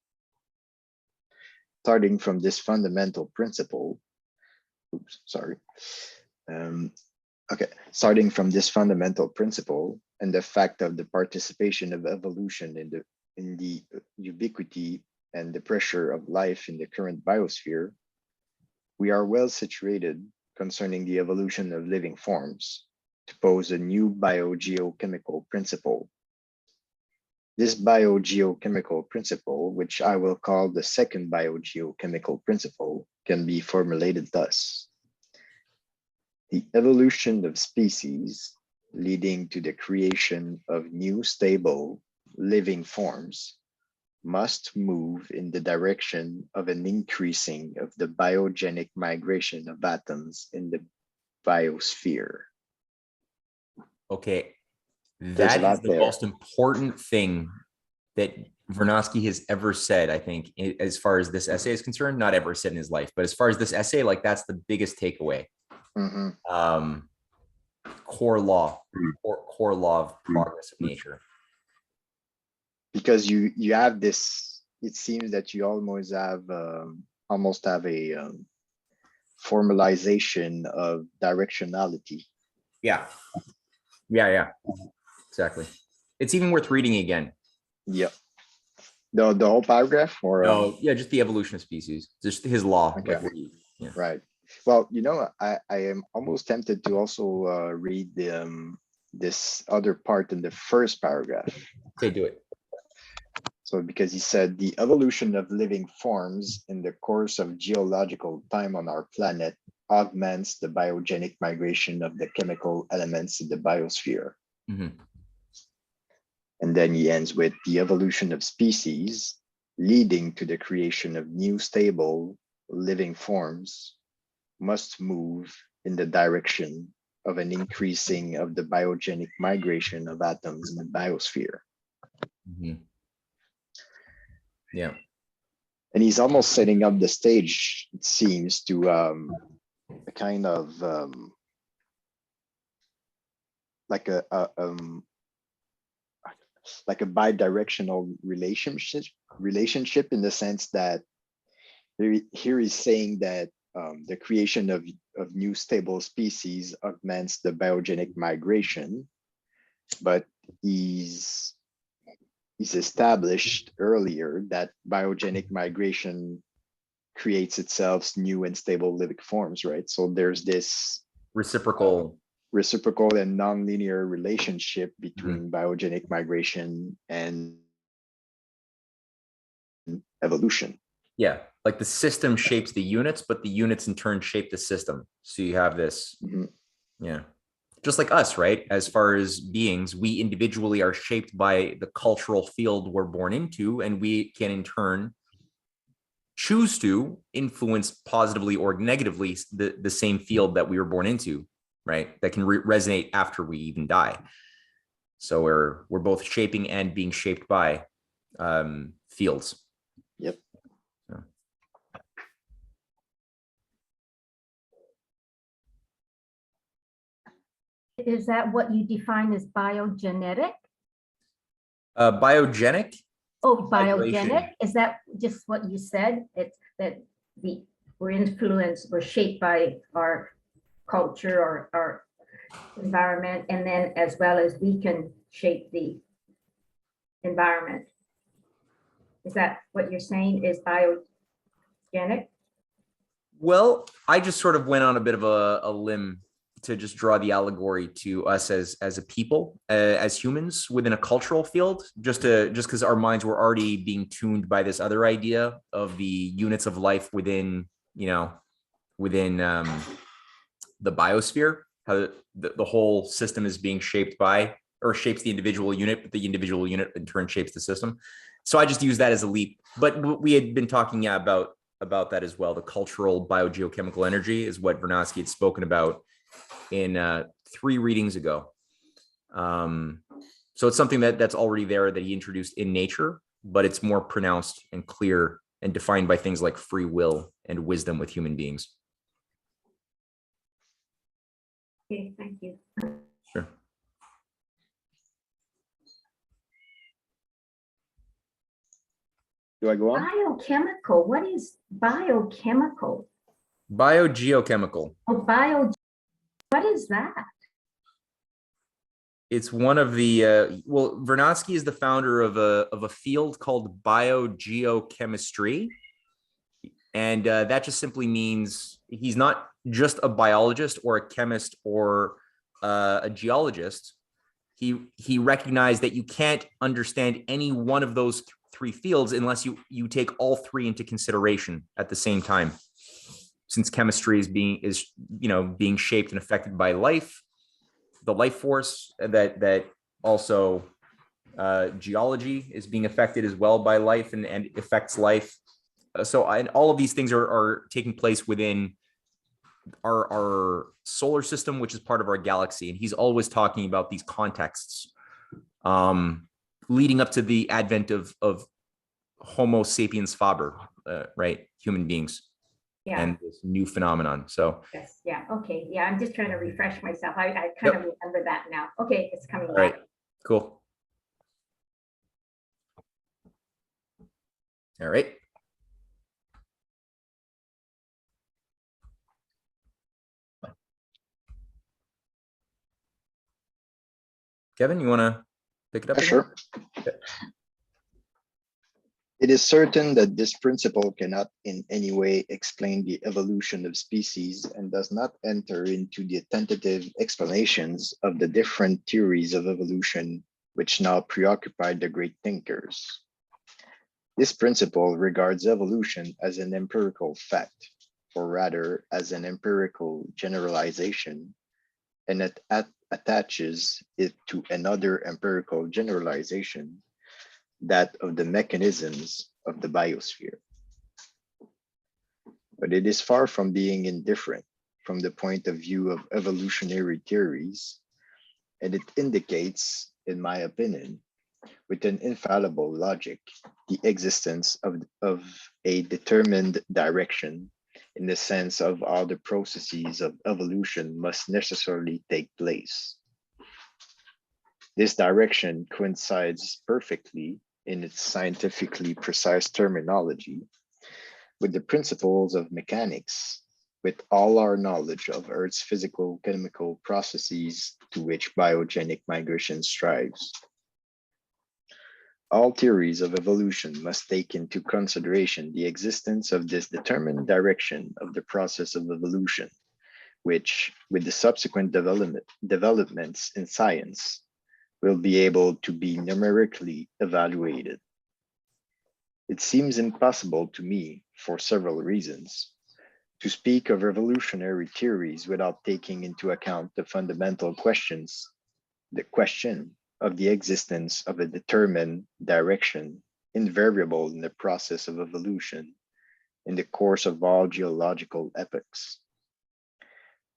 Starting from this fundamental principle, starting from this fundamental principle and the fact of the participation of evolution in the ubiquity and the pressure of life in the current biosphere, we are well situated concerning the evolution of living forms to pose a new biogeochemical principle. This biogeochemical principle, which I will call the second biogeochemical principle, can be formulated thus. The evolution of species leading to the creation of new stable living forms must move in the direction of an increasing of the biogenic migration of atoms in the biosphere. Okay, that is the there. most important thing that Vernadsky has ever said, I think, as far as this essay is concerned. Not ever said in his life, but as far as this essay, like that's the biggest takeaway. Core law of progress of nature. Because you have this, it seems that you almost have a formalization of directionality. Yeah, exactly. It's even worth reading again. Yep. The whole paragraph, or no, yeah, just the evolution of species, just his law. Okay. Like, yeah. Right. Well, you know, I am almost tempted to also read the this other part in the first paragraph. Okay, do it. So because he said the evolution of living forms in the course of geological time on our planet augments the biogenic migration of the chemical elements in the biosphere. And then he ends with the evolution of species leading to the creation of new stable living forms must move in the direction of an increasing of the biogenic migration of atoms in the biosphere. Yeah. And he's almost setting up the stage, it seems, to a kind of like a bidirectional relationship in the sense that here he's saying that the creation of new stable species augments the biogenic migration, but he's established earlier that biogenic migration creates itself new and stable living forms, right? So there's this reciprocal and non-linear relationship between biogenic migration and evolution. Yeah, like the system shapes the units, but the units in turn shape the system. So you have this, yeah. just like us, right? As far as beings, we individually are shaped by the cultural field we're born into, and we can in turn choose to influence positively or negatively the same field that we were born into, right? That can resonate after we even die. So we're both shaping and being shaped by fields. Yep. So. Is that what you define as biogenetic? Biogenic? Oh, Migration. biogenic? Is that just what you said? It's that we're influenced, we're shaped by our culture or our environment, and then as well as we can shape the environment. Is that what you're saying is biogenic? Well, I just sort of went on a bit of a limb to just draw the allegory to us as a people, as humans within a cultural field, just because our minds were already being tuned by this other idea of the units of life within, within the biosphere, how the whole system is being shaped by, or shapes the individual unit, but the individual unit in turn shapes the system. So I just use that as a leap, but we had been talking about that as well. The cultural biogeochemical energy is what Vernadsky had spoken about in 3 readings ago. So it's something that's already there that he introduced in nature, but it's more pronounced and clear and defined by things like free will and wisdom with human beings. Okay, thank you. Sure. Do I go on? Biochemical, what is biochemical? Biogeochemical. Oh, what is that? It's one of the well, Vernadsky is the founder of a field called biogeochemistry, and that just simply means he's not just a biologist or a chemist or a geologist. He recognized that you can't understand any one of those 3 fields unless you take all 3 into consideration at the same time. Since chemistry is being shaped and affected by life, the life force, that also geology is being affected as well by life and affects life. And all of these things are taking place within our solar system, which is part of our galaxy. And he's always talking about these contexts leading up to the advent of Homo sapiens faber, right? Human beings. Yeah. And this new phenomenon. So Yes, yeah, okay, yeah, I'm just trying to refresh myself. I kind of remember that now. Okay, it's coming all right, back. cool. All right. Kevin, you want to pick it up? Sure. It is certain that this principle cannot in any way explain the evolution of species and does not enter into the tentative explanations of the different theories of evolution which now preoccupy the great thinkers. This principle regards evolution as an empirical fact, or rather as an empirical generalization, and it attaches it to another empirical generalization, that of the mechanisms of the biosphere. But it is far from being indifferent from the point of view of evolutionary theories, and it indicates, in my opinion, with an infallible logic, the existence of a determined direction in the sense of how the processes of evolution must necessarily take place. This direction coincides perfectly in its scientifically precise terminology with the principles of mechanics, with all our knowledge of Earth's physical chemical processes to which biogenic migration strives. All theories of evolution must take into consideration the existence of this determined direction of the process of evolution, which, with the subsequent developments in science, will be able to be numerically evaluated. It seems impossible to me, for several reasons, To speak of evolutionary theories without taking into account the fundamental questions, the question of the existence of a determined direction invariable in the process of evolution in the course of all geological epochs.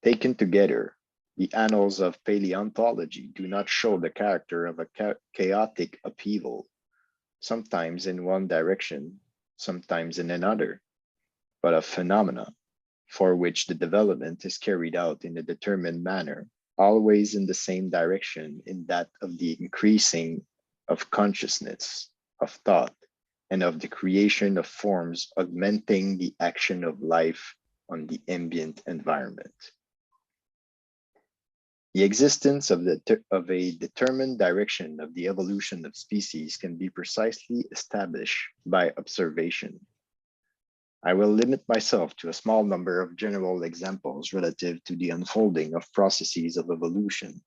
Taken together, the annals of paleontology do not show the character of a chaotic upheaval, sometimes in one direction, sometimes in another, but of phenomena for which the development is carried out in a determined manner, always in the same direction, in that of the increasing of consciousness, of thought, and of the creation of forms augmenting the action of life on the ambient environment. The existence of a determined direction of the evolution of species can be precisely established by observation. I will limit myself to a small number of general examples relative to the unfolding of processes of evolution,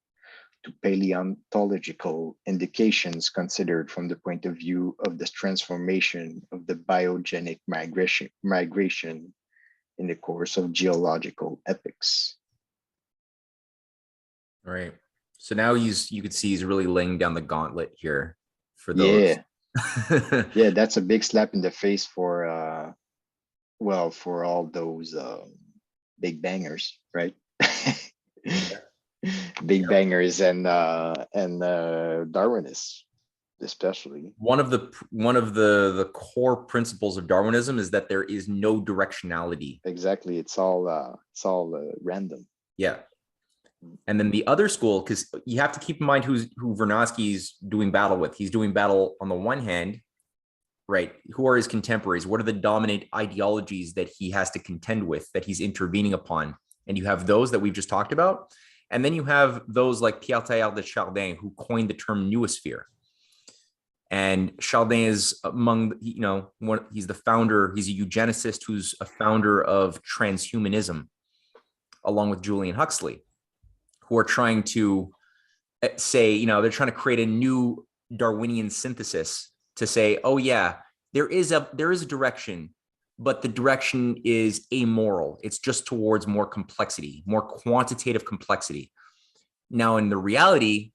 to paleontological indications considered from the point of view of the transformation of the biogenic migration in the course of geological epochs. Right. So now you could see he's really laying down the gauntlet here for those. Yeah. Yeah, that's a big slap in the face for well, for all those big bangers, right? Big bangers and Darwinists, especially. One of the core principles of Darwinism is that there is no directionality. Exactly, it's all random. Yeah. And then the other school, because you have to keep in mind who Vernadsky's doing battle with. He's doing battle on the one hand, right? Who are his contemporaries? What are the dominant ideologies that he has to contend with, that he's intervening upon? And you have those that we've just talked about. And then you have those like Pierre Teilhard de Chardin, who coined the term noosphere. And Chardin is among, he's the founder, he's a eugenicist who's a founder of transhumanism, along with Julian Huxley, who are trying to say, they're trying to create a new Darwinian synthesis to say, oh yeah, there is a direction, but the direction is amoral. It's just towards more complexity, more quantitative complexity. Now, in the reality,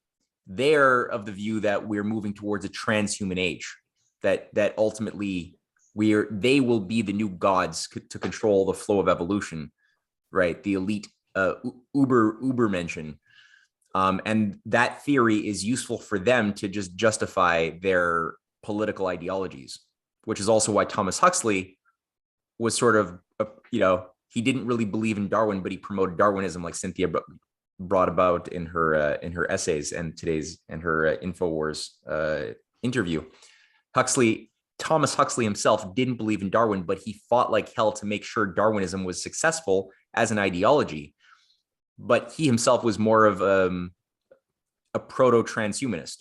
they're of the view that we're moving towards a transhuman age, that ultimately they will be the new gods to control the flow of evolution, right? The elite Ubermenschen. And that theory is useful for them to just justify their political ideologies, which is also why Thomas Huxley was sort of, he didn't really believe in Darwin, but he promoted Darwinism, like Cynthia brought about in her essays and her InfoWars interview. Thomas Huxley himself didn't believe in Darwin, but he fought like hell to make sure Darwinism was successful as an ideology. But he himself was more of a proto-transhumanist.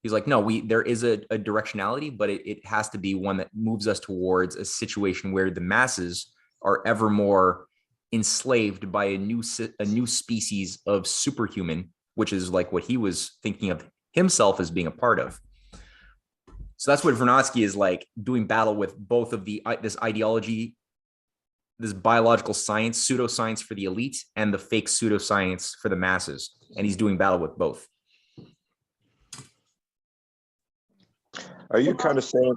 He's like, no, there is a directionality, but it has to be one that moves us towards a situation where the masses are ever more enslaved by a new species of superhuman, which is like what he was thinking of himself as being a part of. So that's what Vernadsky is like, doing battle with both of this ideology, this biological science, pseudoscience for the elite, and the fake pseudoscience for the masses. And he's doing battle with both. Are you kind of saying,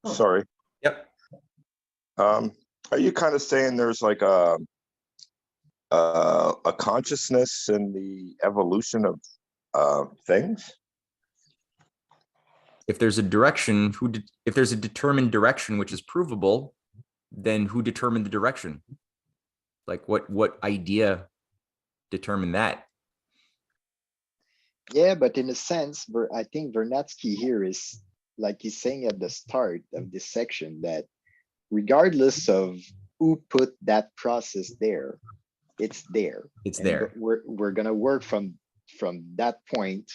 sorry. Yep. Are you kind of saying there's like a consciousness in the evolution of things? If there's a direction, if there's a determined direction which is provable, then who determined the direction? Like what idea determined that? Yeah, but in a sense, I think Vernadsky here is, like he's saying at the start of this section, that regardless of who put that process there, it's there. It's and there. We're gonna work from that point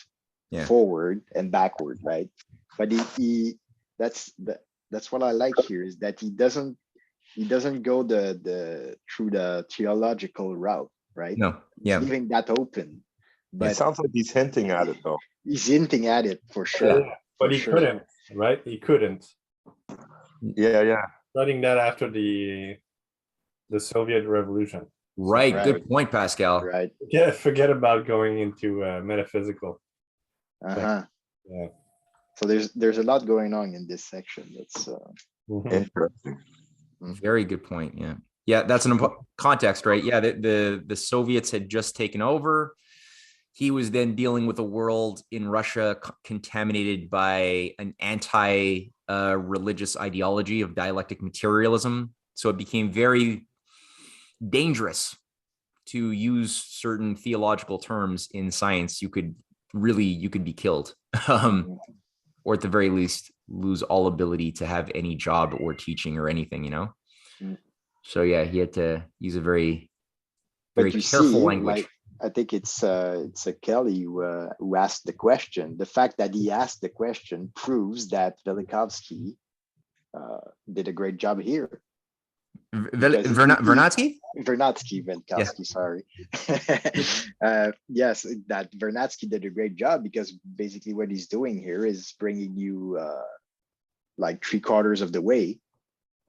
Yeah. forward and backward, right? But that's what I like here, is that he doesn't go through the theological route, right? No. Yeah. He's leaving that open. But It sounds like he's hinting at it though. he's hinting at it for sure. Yeah, but he couldn't, right? He couldn't. Yeah. Studying that after the the Soviet Revolution. Right. Right. Good point, Pascal. Right. Yeah, forget about going into metaphysical. Uh-huh. Yeah. So there's a lot going on in this section. That's Mhm. Interesting. Very good point. Yeah. Yeah. That's an context, right? Yeah. The Soviets had just taken over. He was then dealing with a world in Russia contaminated by an anti-religious ideology of dialectic materialism. So it became very dangerous to use certain theological terms in science. You could be killed, or at the very least lose all ability to have any job or teaching or anything, you know? Mm. So yeah, he had to use a very But you careful see, language. like, I think it's Kelly who asked the question. The fact that he asked the question proves that Velikovsky did a great job here. Vernadsky? Vernadsky, sorry. Yes, that Vernadsky did a great job, because basically what he's doing here is bringing you like 3/4 of the way,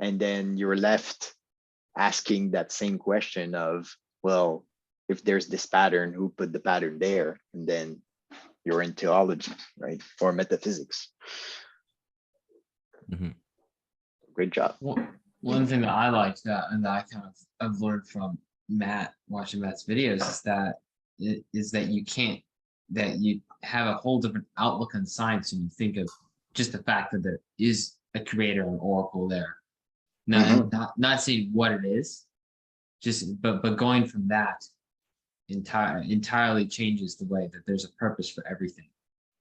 and then you're left asking that same question of, well, if there's this pattern, who put the pattern there? And then you're in theology, right? Or metaphysics. Mhm. Great job. One thing that I liked and that I kind of I've learned from Matt, watching Matt's videos, is that you have a whole different outlook on science when you think of just the fact that there is a creator, an oracle there. Not saying what it is, but going from that entirely changes the way that there's a purpose for everything.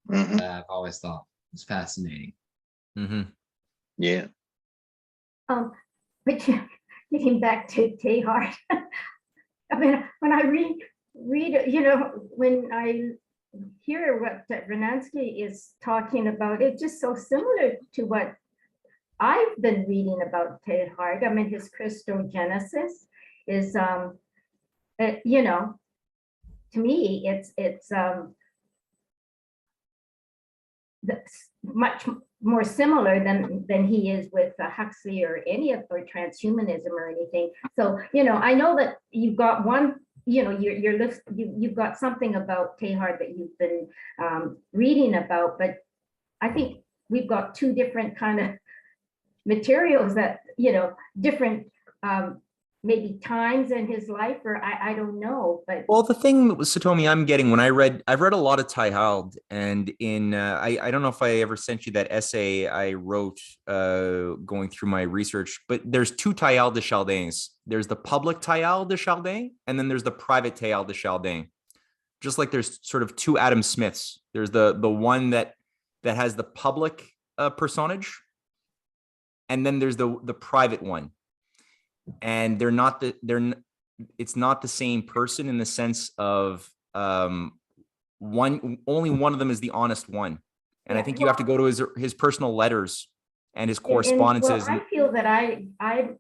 Mhm. That I've always thought was fascinating. Yeah. But getting back to Teilhard, I mean, when I read, when I hear what Vernadsky is talking about, it's just so similar to what I've been reading about Teilhard. I mean, his Christogenesis is, to me, it's much more similar than he is with Huxley or or transhumanism or anything. So, I know that you've got one, you've got something about Teilhard that you've been reading about, but I think we've got two different kind of materials that, different maybe times in his life, or I don't know, but Well, the thing, Satomi, I've read a lot of Teilhard, and I don't know if I ever sent you that essay I wrote going through my research, but there's two Teilhard de Chaldins. There's the public Teilhard de Chaldin, and then there's the private Teilhard de Chaldin. Just like there's sort of two Adam Smiths. There's the one that has the public personage, and then there's the private one. And it's not the same person in the sense of only one of them is the honest one. And I think you have to go to his personal letters and his correspondences. I feel that I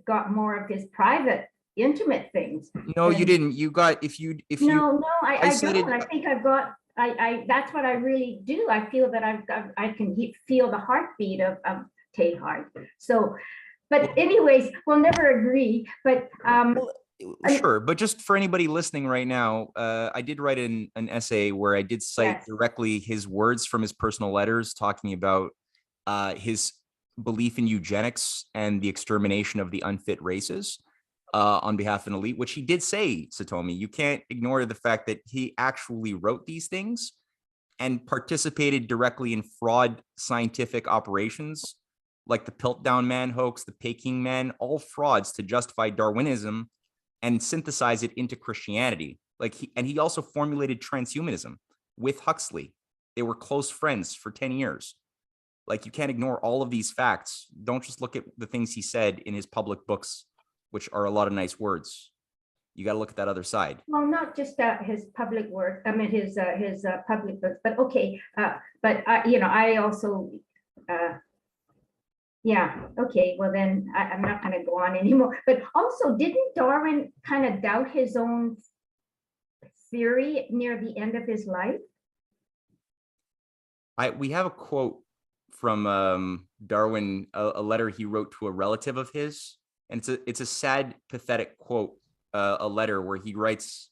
got more of his private, intimate things. No, you didn't. You got, if you I don't. I think I've got, that's what I really do. I feel that I can feel the heartbeat of Teilhard. So, but anyways, we'll never agree, but sure, but just for anybody listening right now, I did write an essay where I did cite directly his words from his personal letters, talking about his belief in eugenics and the extermination of the unfit races on behalf of an elite, which he did say, Satomi. You can't ignore the fact that he actually wrote these things and participated directly in fraud scientific operations like the Piltdown Man hoax, the Peking Man, all frauds to justify Darwinism and synthesize it into Christianity. He also formulated transhumanism with Huxley. They were close friends for 10 years. Like, you can't ignore all of these facts. Don't just look at the things he said in his public books, which are a lot of nice words. You got to look at that other side. Well, not just his public work. I mean, his public books, but okay. But I also, yeah, okay, well then I'm not going to go on anymore. But also, didn't Darwin kind of doubt his own theory near the end of his life? We have a quote from Darwin, a letter he wrote to a relative of his, And it's a sad, pathetic quote, a letter where he writes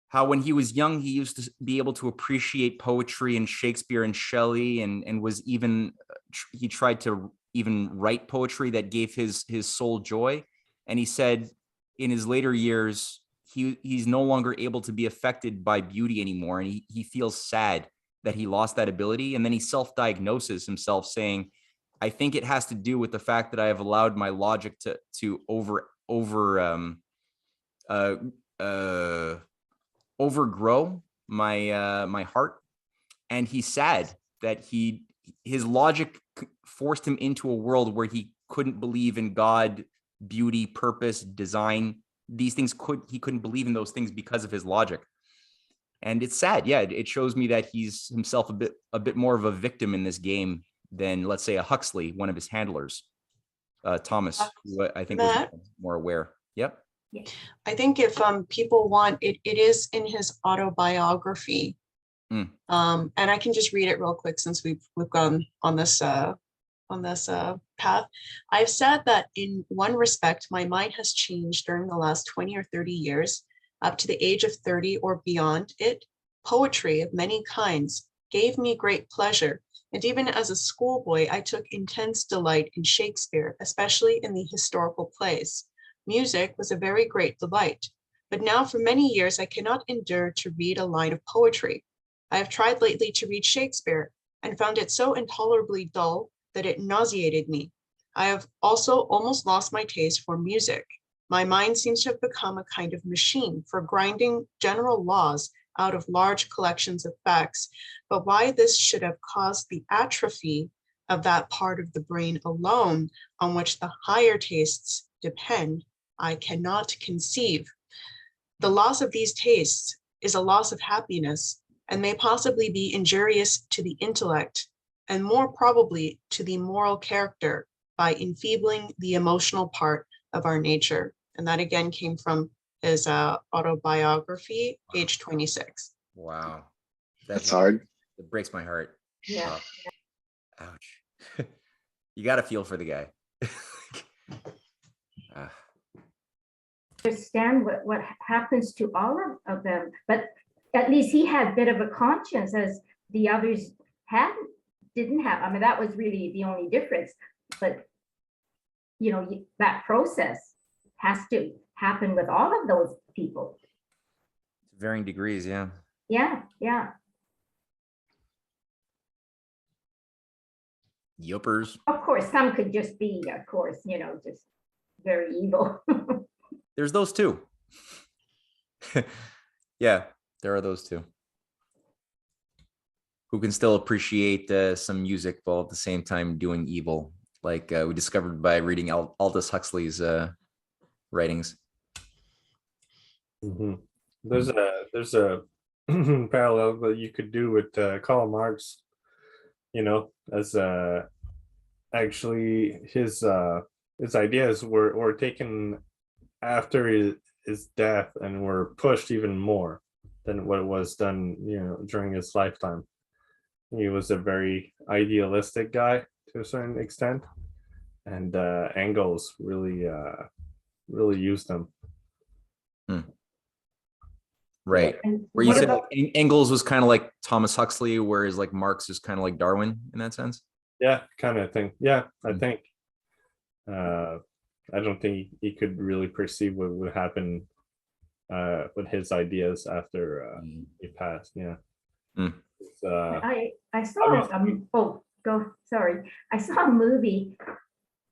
how when he was young, he used to be able to appreciate poetry and Shakespeare and Shelley, and was even, he tried to even write poetry that gave his soul joy. And he said in his later years, he's no longer able to be affected by beauty anymore. And he feels sad that he lost that ability. And then he self-diagnoses himself saying, I think it has to do with the fact that I have allowed my logic to overgrow my heart. And he's sad that his logic forced him into a world where he couldn't believe in God, beauty, purpose, design. These things he couldn't believe in those things because of his logic. And it's sad. Yeah, it shows me that he's himself a bit more of a victim in this game than, let's say, a Huxley, one of his handlers, Thomas, who I think was more aware. Yep. I think if people want it, it is in his autobiography. And I can just read it real quick since we've gone on this path. I've said that in one respect, my mind has changed during the last 20 or 30 years, up to the age of 30 or beyond it. Poetry of many kinds gave me great pleasure. And even as a schoolboy, I took intense delight in Shakespeare, especially in the historical plays. Music was a very great delight. But now for many years, I cannot endure to read a line of poetry. I have tried lately to read Shakespeare and found it so intolerably dull that it nauseated me. I have also almost lost my taste for music. My mind seems to have become a kind of machine for grinding general laws out of large collections of facts, but why this should have caused the atrophy of that part of the brain alone on which the higher tastes depend, I cannot conceive. The loss of these tastes is a loss of happiness and may possibly be injurious to the intellect and more probably to the moral character by enfeebling the emotional part of our nature. And that again came from his autobiography, age 26. Wow. That's hard. It breaks my heart. Yeah. Ouch. You got to feel for the guy. Understand what happens to all of them, but at least he had a bit of a conscience as the others didn't have. I mean, that was really the only difference, but you know, that process has to happen with all of those people. Varying degrees, yeah. Yeah, yeah. Yuppers. Of course, some could just be, of course, you know, just very evil. There's those too. Yeah, there are those too. Who can still appreciate some music while at the same time doing evil, like we discovered by reading Aldous Huxley's writings. Mm-hmm. There's a parallel that you could do with Karl Marx, you know, as actually his ideas were taken after his death and were pushed even more than what was done, you know, during his lifetime. He was a very idealistic guy to a certain extent, and Engels really used him. Right. Where you said like Engels was kind of like Thomas Huxley, whereas like Marx is kind of like Darwin in that sense. Yeah, kind of thing. Yeah, I think. I don't think he could really perceive what would happen with his ideas after he passed. Yeah. I saw I saw a movie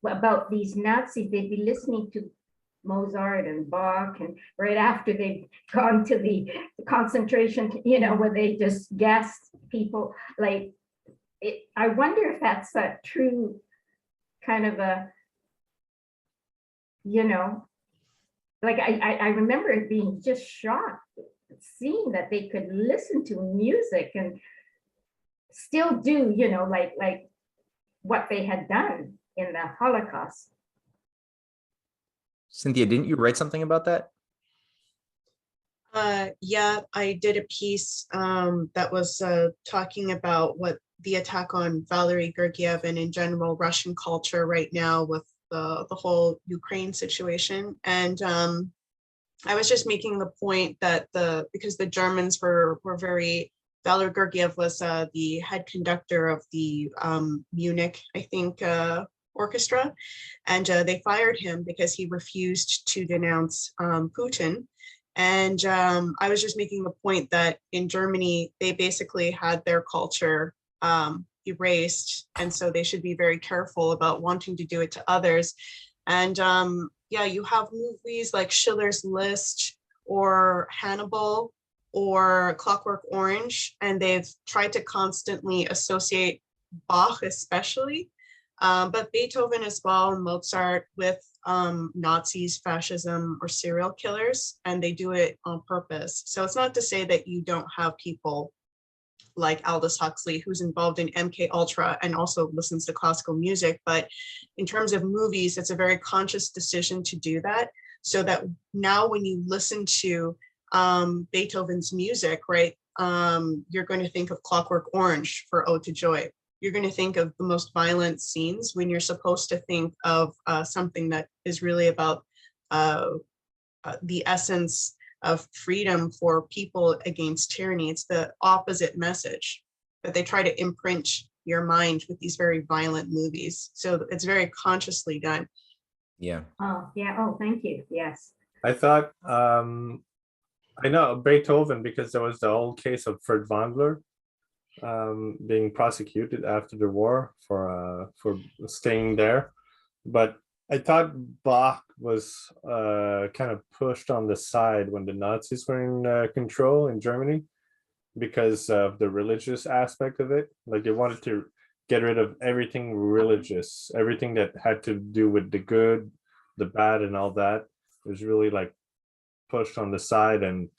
about these Nazis. They'd be listening to Mozart and Bach, and right after they've gone to the concentration, you know, where they just gassed people. Like, I wonder if that's a true kind of a, you know, like I remember it being just shocked seeing that they could listen to music and still do, you know, like what they had done in the Holocaust. Cynthia, didn't you write something about that? Yeah, I did a piece that was talking about what the attack on Valery Gergiev and in general Russian culture right now with the whole Ukraine situation. And I was just making the point that because the Germans were very, Valery Gergiev was the head conductor of the Munich, I think, orchestra, and they fired him because he refused to denounce Putin. And I was just making the point that in Germany, they basically had their culture erased, and so they should be very careful about wanting to do it to others. And yeah, you have movies like Schiller's List or Hannibal or Clockwork Orange, and they've tried to constantly associate Bach especially, but Beethoven as well, and Mozart, with Nazis, fascism, or serial killers, and they do it on purpose. So it's not to say that you don't have people like Aldous Huxley, who's involved in MK Ultra and also listens to classical music, but in terms of movies, it's a very conscious decision to do that, so that now when you listen to Beethoven's music, right, you're going to think of Clockwork Orange for Ode to Joy. You're going to think of the most violent scenes when you're supposed to think of something that is really about the essence of freedom for people against tyranny. It's the opposite message, that they try to imprint your mind with these very violent movies. So it's very consciously done. Yeah. Oh, yeah. Oh, thank you. Yes. I thought, I know Beethoven because there was the old case of Fred Wandler being prosecuted after the war for staying there. But I thought Bach was kind of pushed on the side when the Nazis were in control in Germany because of the religious aspect of it. Like they wanted to get rid of everything religious, everything that had to do with the good, the bad, and all that. It was really like pushed on the side. And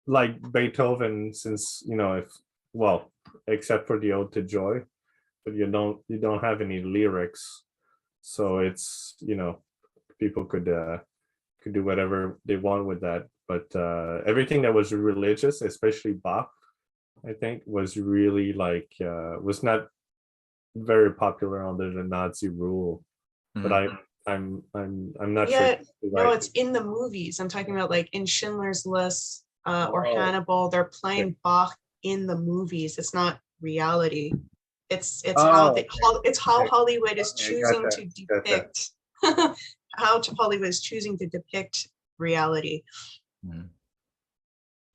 like Beethoven, since, you know, well, except for the Ode to Joy, but you don't have any lyrics, so it's, you know, people could do whatever they want with that. But everything that was religious, especially Bach, I think was really like was not very popular under the Nazi rule. But I'm not sure. Yeah, no, Right. it's in the movies. I'm talking about like in Schindler's List or Hannibal. They're playing Bach in the movies. It's not reality. It's how Hollywood is choosing to depict how Hollywood is choosing to depict reality.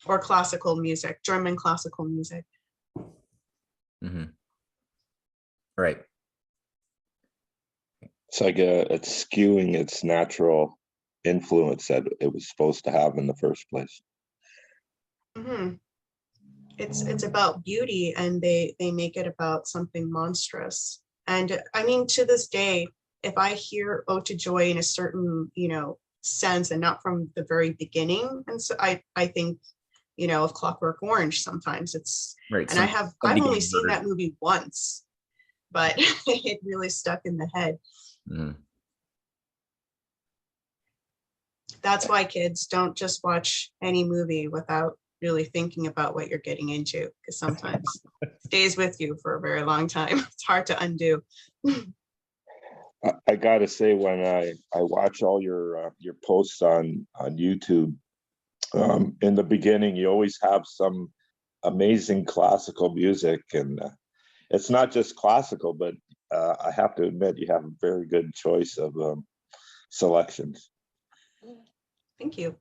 Or classical music, German classical music. Right. It's like it's skewing its natural influence that it was supposed to have in the first place. It's about beauty, and they make it about something monstrous. And I mean, to this day, if I hear Ode to Joy in a certain, you know, sense, and not from the very beginning, and so I think, you know, of Clockwork Orange sometimes. It's right. And I've only seen that movie once, but it really stuck in the head. That's why, kids, don't just watch any movie without really thinking about what you're getting into, because sometimes it stays with you for a very long time. It's hard to undo. I gotta say, when I watch all your posts on YouTube, in the beginning, you always have some amazing classical music, and it's not just classical, but I have to admit you have a very good choice of selections. Thank you.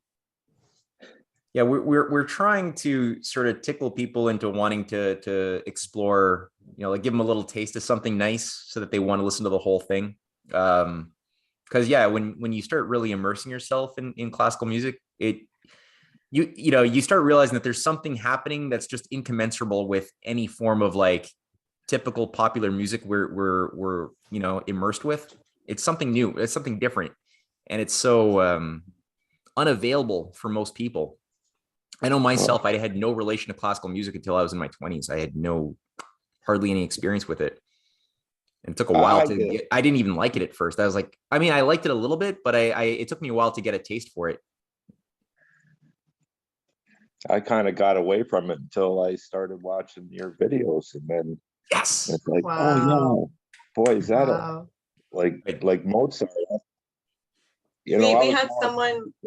Yeah, we're trying to sort of tickle people into wanting to explore, you know, like give them a little taste of something nice so that they want to listen to the whole thing. Because yeah, when you start really immersing yourself in classical music, you start realizing that there's something happening that's just incommensurable with any form of like typical popular music we're you know, immersed with. It's something new, it's something different, and it's so unavailable for most people. I know myself, I had no relation to classical music until I was in my 20s. I had hardly any experience with it. And it took a while to get, I didn't even like it at first. I was like, I mean, I liked it a little bit, but it took me a while to get a taste for it. I kind of got away from it until I started watching your videos, and then yes, it's like, wow. oh yeah, boy, is that like Mozart. You know, we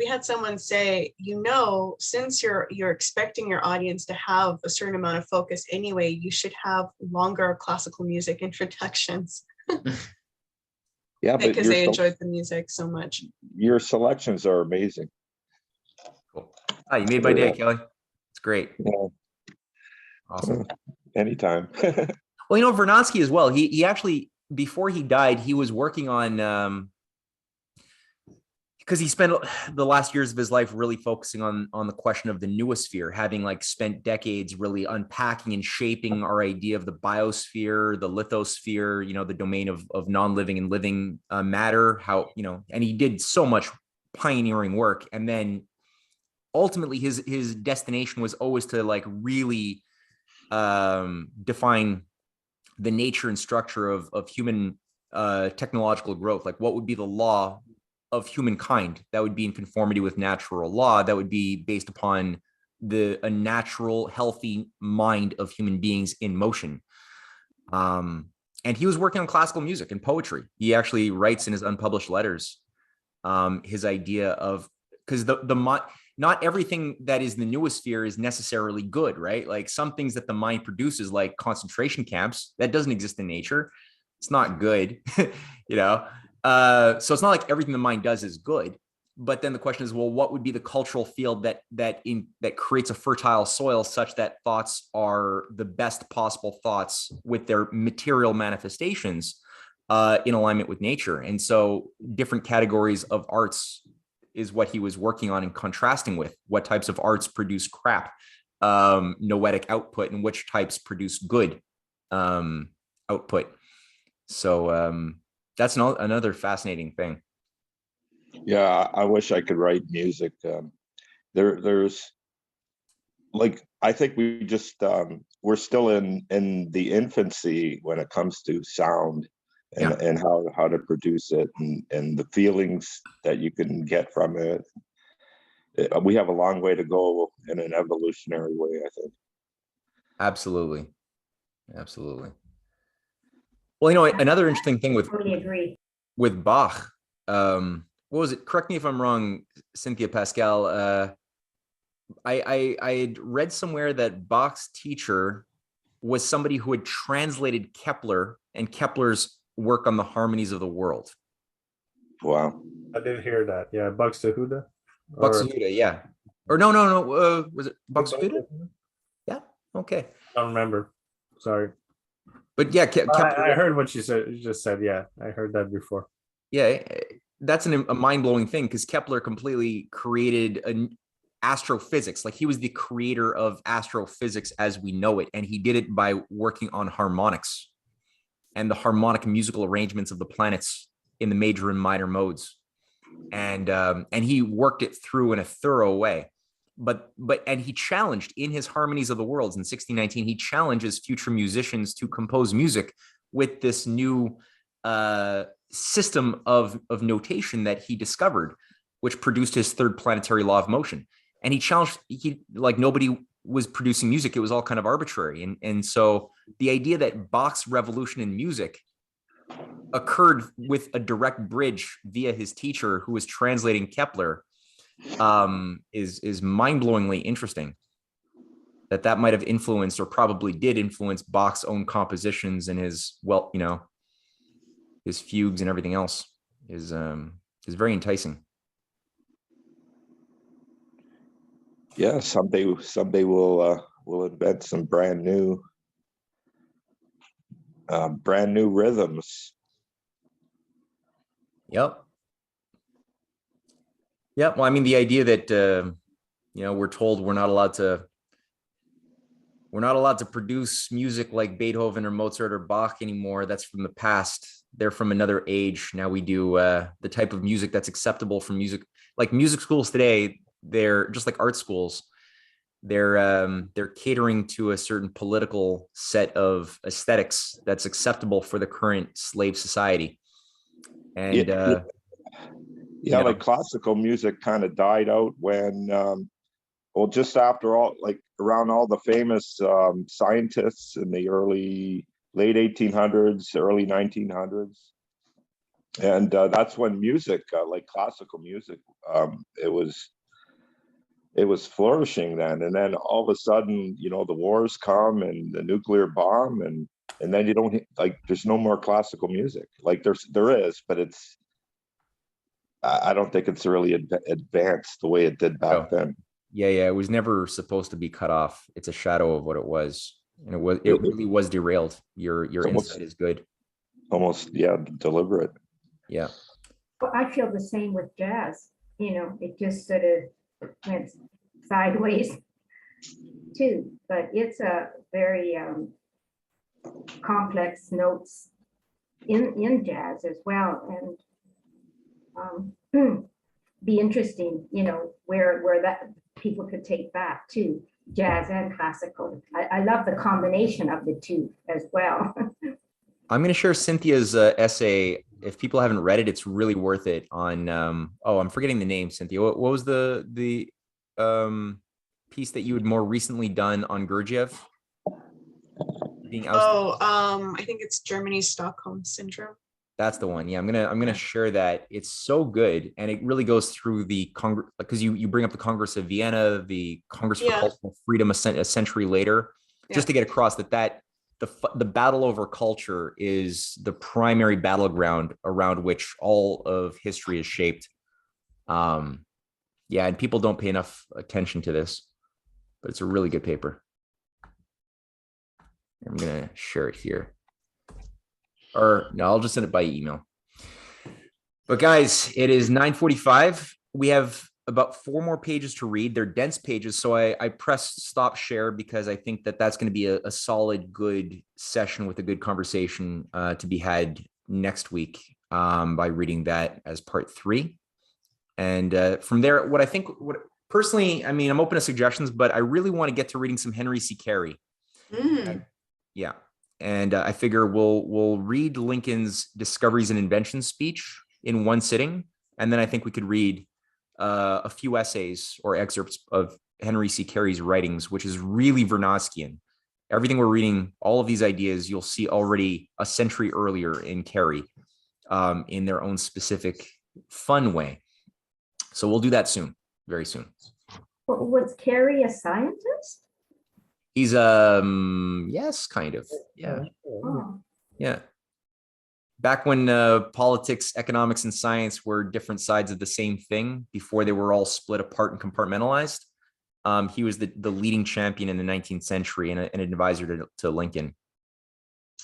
had someone say, you know, since you're expecting your audience to have a certain amount of focus anyway, you should have longer classical music introductions. Yeah, but because they enjoyed the music so much. Your selections are amazing. Cool. Ah, you made my day, Kelly. It's great. Yeah. Awesome. Anytime. Well, you know, Vernadsky as well. He actually, before he died, he was working on because he spent the last years of his life really focusing on the question of the noosphere, having like spent decades really unpacking and shaping our idea of the biosphere, the lithosphere, you know, the domain of non-living and living matter, how, you know, and he did so much pioneering work. And then ultimately his destination was always to like really define the nature and structure of human technological growth. Like what would be the law of humankind that would be in conformity with natural law, that would be based upon a natural, healthy mind of human beings in motion. And he was working on classical music and poetry. He actually writes in his unpublished letters his idea of, because not everything that is in the noosphere is necessarily good, right? Like some things that the mind produces, like concentration camps, that doesn't exist in nature. It's not good, you know? So it's not like everything the mind does is good, but then the question is, well, what would be the cultural field that creates a fertile soil such that thoughts are the best possible thoughts with their material manifestations in alignment with nature? And so different categories of arts is what he was working on and contrasting with what types of arts produce crap, noetic output, and which types produce good output. So that's another fascinating thing. Yeah, I wish I could write music. There's like, I think we just we're still in the infancy when it comes to sound and how to produce it and the feelings that you can get from it. We have a long way to go in an evolutionary way, I think. Absolutely. Well, you know, another interesting thing with Bach, what was it? Correct me if I'm wrong, Cynthia Pascal. I had read somewhere that Bach's teacher was somebody who had translated Kepler and Kepler's work on the harmonies of the world. Wow. I did hear that. Yeah, Buxtehude. Buxtehude, yeah. Or no. Was it Buxtehude? Yeah. Okay. I don't remember. Sorry. But yeah, I heard what you said. You just said, yeah, I heard that before. Yeah, that's a mind-blowing thing because Kepler completely created astrophysics. Like he was the creator of astrophysics as we know it, and he did it by working on harmonics and the harmonic musical arrangements of the planets in the major and minor modes, and he worked it through in a thorough way. But he challenged in his Harmonies of the Worlds in 1619, he challenges future musicians to compose music with this new system of notation that he discovered, which produced his third planetary law of motion. And he challenged, like nobody was producing music. It was all kind of arbitrary. And so the idea that Bach's revolution in music occurred with a direct bridge via his teacher who was translating Kepler is mind-blowingly interesting. That might have influenced or probably did influence Bach's own compositions and his, well, you know, his fugues and everything else is very enticing. Yeah, someday we'll invent some brand new rhythms. Yep. Well, I mean, the idea that you know, we're told we're not allowed to produce music like Beethoven or Mozart or Bach anymore. That's from the past. They're from another age. Now we do the type of music that's acceptable for music. Like music schools today, they're just like art schools. They're catering to a certain political set of aesthetics that's acceptable for the current slave society. And yeah, like classical music kind of died out when, well, just after all, like around all the famous scientists in the late 1800s, early 1900s. And that's when music, like classical music, it was flourishing then. And then all of a sudden, you know, the wars come and the nuclear bomb, and then you don't like. There's no more classical music. Like there is, but it's. I don't think it's really advanced the way it did back then. Yeah, it was never supposed to be cut off. It's a shadow of what it was, and it really was derailed. Your insight is good. Almost, yeah, deliberate. Yeah. Well, I feel the same with jazz. You know, it just sort of went sideways too, but it's a very complex notes in jazz as well, and be interesting, you know, where that people could take that too, jazz and classical. I love the combination of the two as well. I'm going to share Cynthia's essay. If people haven't read it, it's really worth it. On I'm forgetting the name, Cynthia. What was the piece that you had more recently done on Gurdjieff being ousted? I think it's Germany's Stockholm syndrome. That's the one. Yeah, I'm gonna share that. It's so good, and it really goes through the Congress, because you bring up the Congress of Vienna, the Congress for Cultural Freedom a century later, just to get across that the battle over culture is the primary battleground around which all of history is shaped. And people don't pay enough attention to this, but it's a really good paper. I'm gonna share it here. Or no, I'll just send it by email. But guys, it is 9:45. We have about 4 more pages to read. They're dense pages, so I pressed stop share because I think that's going to be a solid, good session with a good conversation to be had next week by reading that as part 3. And from there, personally, I mean, I'm open to suggestions, but I really want to get to reading some Henry C. Carey. Yeah. And I figure we'll read Lincoln's Discoveries and Inventions speech in one sitting. And then I think we could read a few essays or excerpts of Henry C. Carey's writings, which is really Vernadskyan. Everything we're reading, all of these ideas, you'll see already a century earlier in Carey in their own specific fun way. So we'll do that soon, very soon. Was Carey a scientist? He's yes, kind of. Yeah. Oh. Yeah. Back when politics, economics, and science were different sides of the same thing before they were all split apart and compartmentalized, he was the leading champion in the 19th century and an advisor to Lincoln.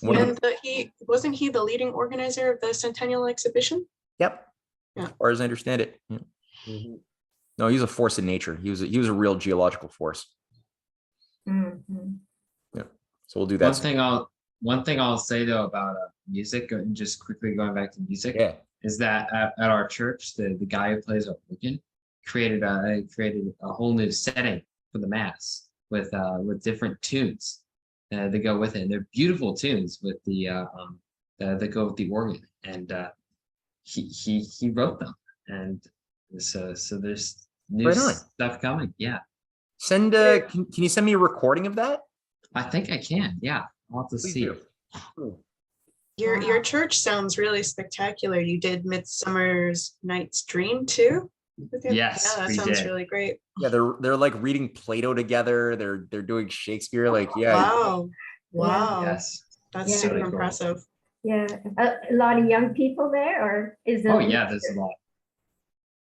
Wasn't he the leading organizer of the Centennial Exhibition? Yep. Yeah. As far as I understand it. Yeah. Mm-hmm. No, he was a force in nature. He was a real geological force. Mm-hmm. Yeah. So we'll do that. One thing I'll say though about music, and just quickly going back to music, is that at our church, the guy who plays organ created a whole new setting for the mass with different tunes that go with it. And they're beautiful tunes with the that go with the organ, and he wrote them, and so there's new stuff coming. Yeah. Can you send me a recording of that? I think I can. Yeah. I'll have to see. Your church sounds really spectacular. You did Midsummer's Night's Dream too? Yes. Yeah, that sounds really great. Yeah, they're like reading Plato together. They're doing Shakespeare. Wow. Yes. That's super impressive. Yeah. A lot of young people there, or is there? Oh yeah, there's a lot.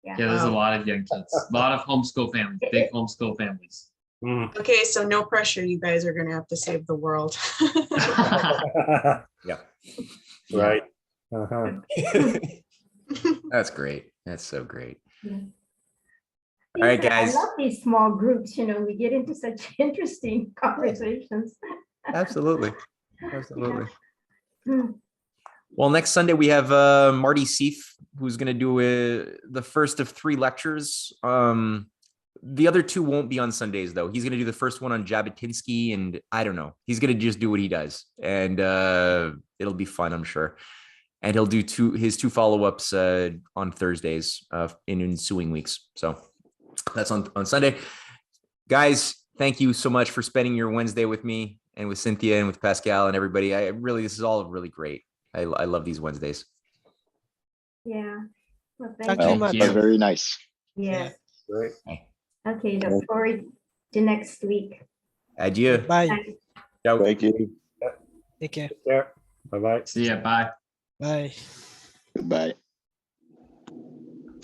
Yeah, there's a lot of young kids. A lot of homeschool families, big homeschool families. Okay, so no pressure. You guys are gonna have to save the world. Yeah. Right. That's great. That's so great. Yeah. All right, guys. I love these small groups. You know, we get into such interesting conversations. Absolutely. Absolutely. Yeah. Well, next Sunday we have Marty Seif, who's going to do the first of 3 lectures. The other 2 won't be on Sundays, though. He's going to do the first one on Jabotinsky, and I don't know. He's going to just do what he does, and it'll be fun, I'm sure. And he'll do his 2 follow-ups on Thursdays in ensuing weeks. So that's on Sunday. Guys, thank you so much for spending your Wednesday with me and with Cynthia and with Pascal and everybody. This is all really great. I love these Wednesdays. Yeah. Well, Thank thank you Well, you. much. it was very nice. Yes. Great. Okay, look forward to next week. Adieu. Bye. Bye. Ciao. Thank you. Take care. Take care. Bye-bye. See ya. Bye. Bye. Goodbye.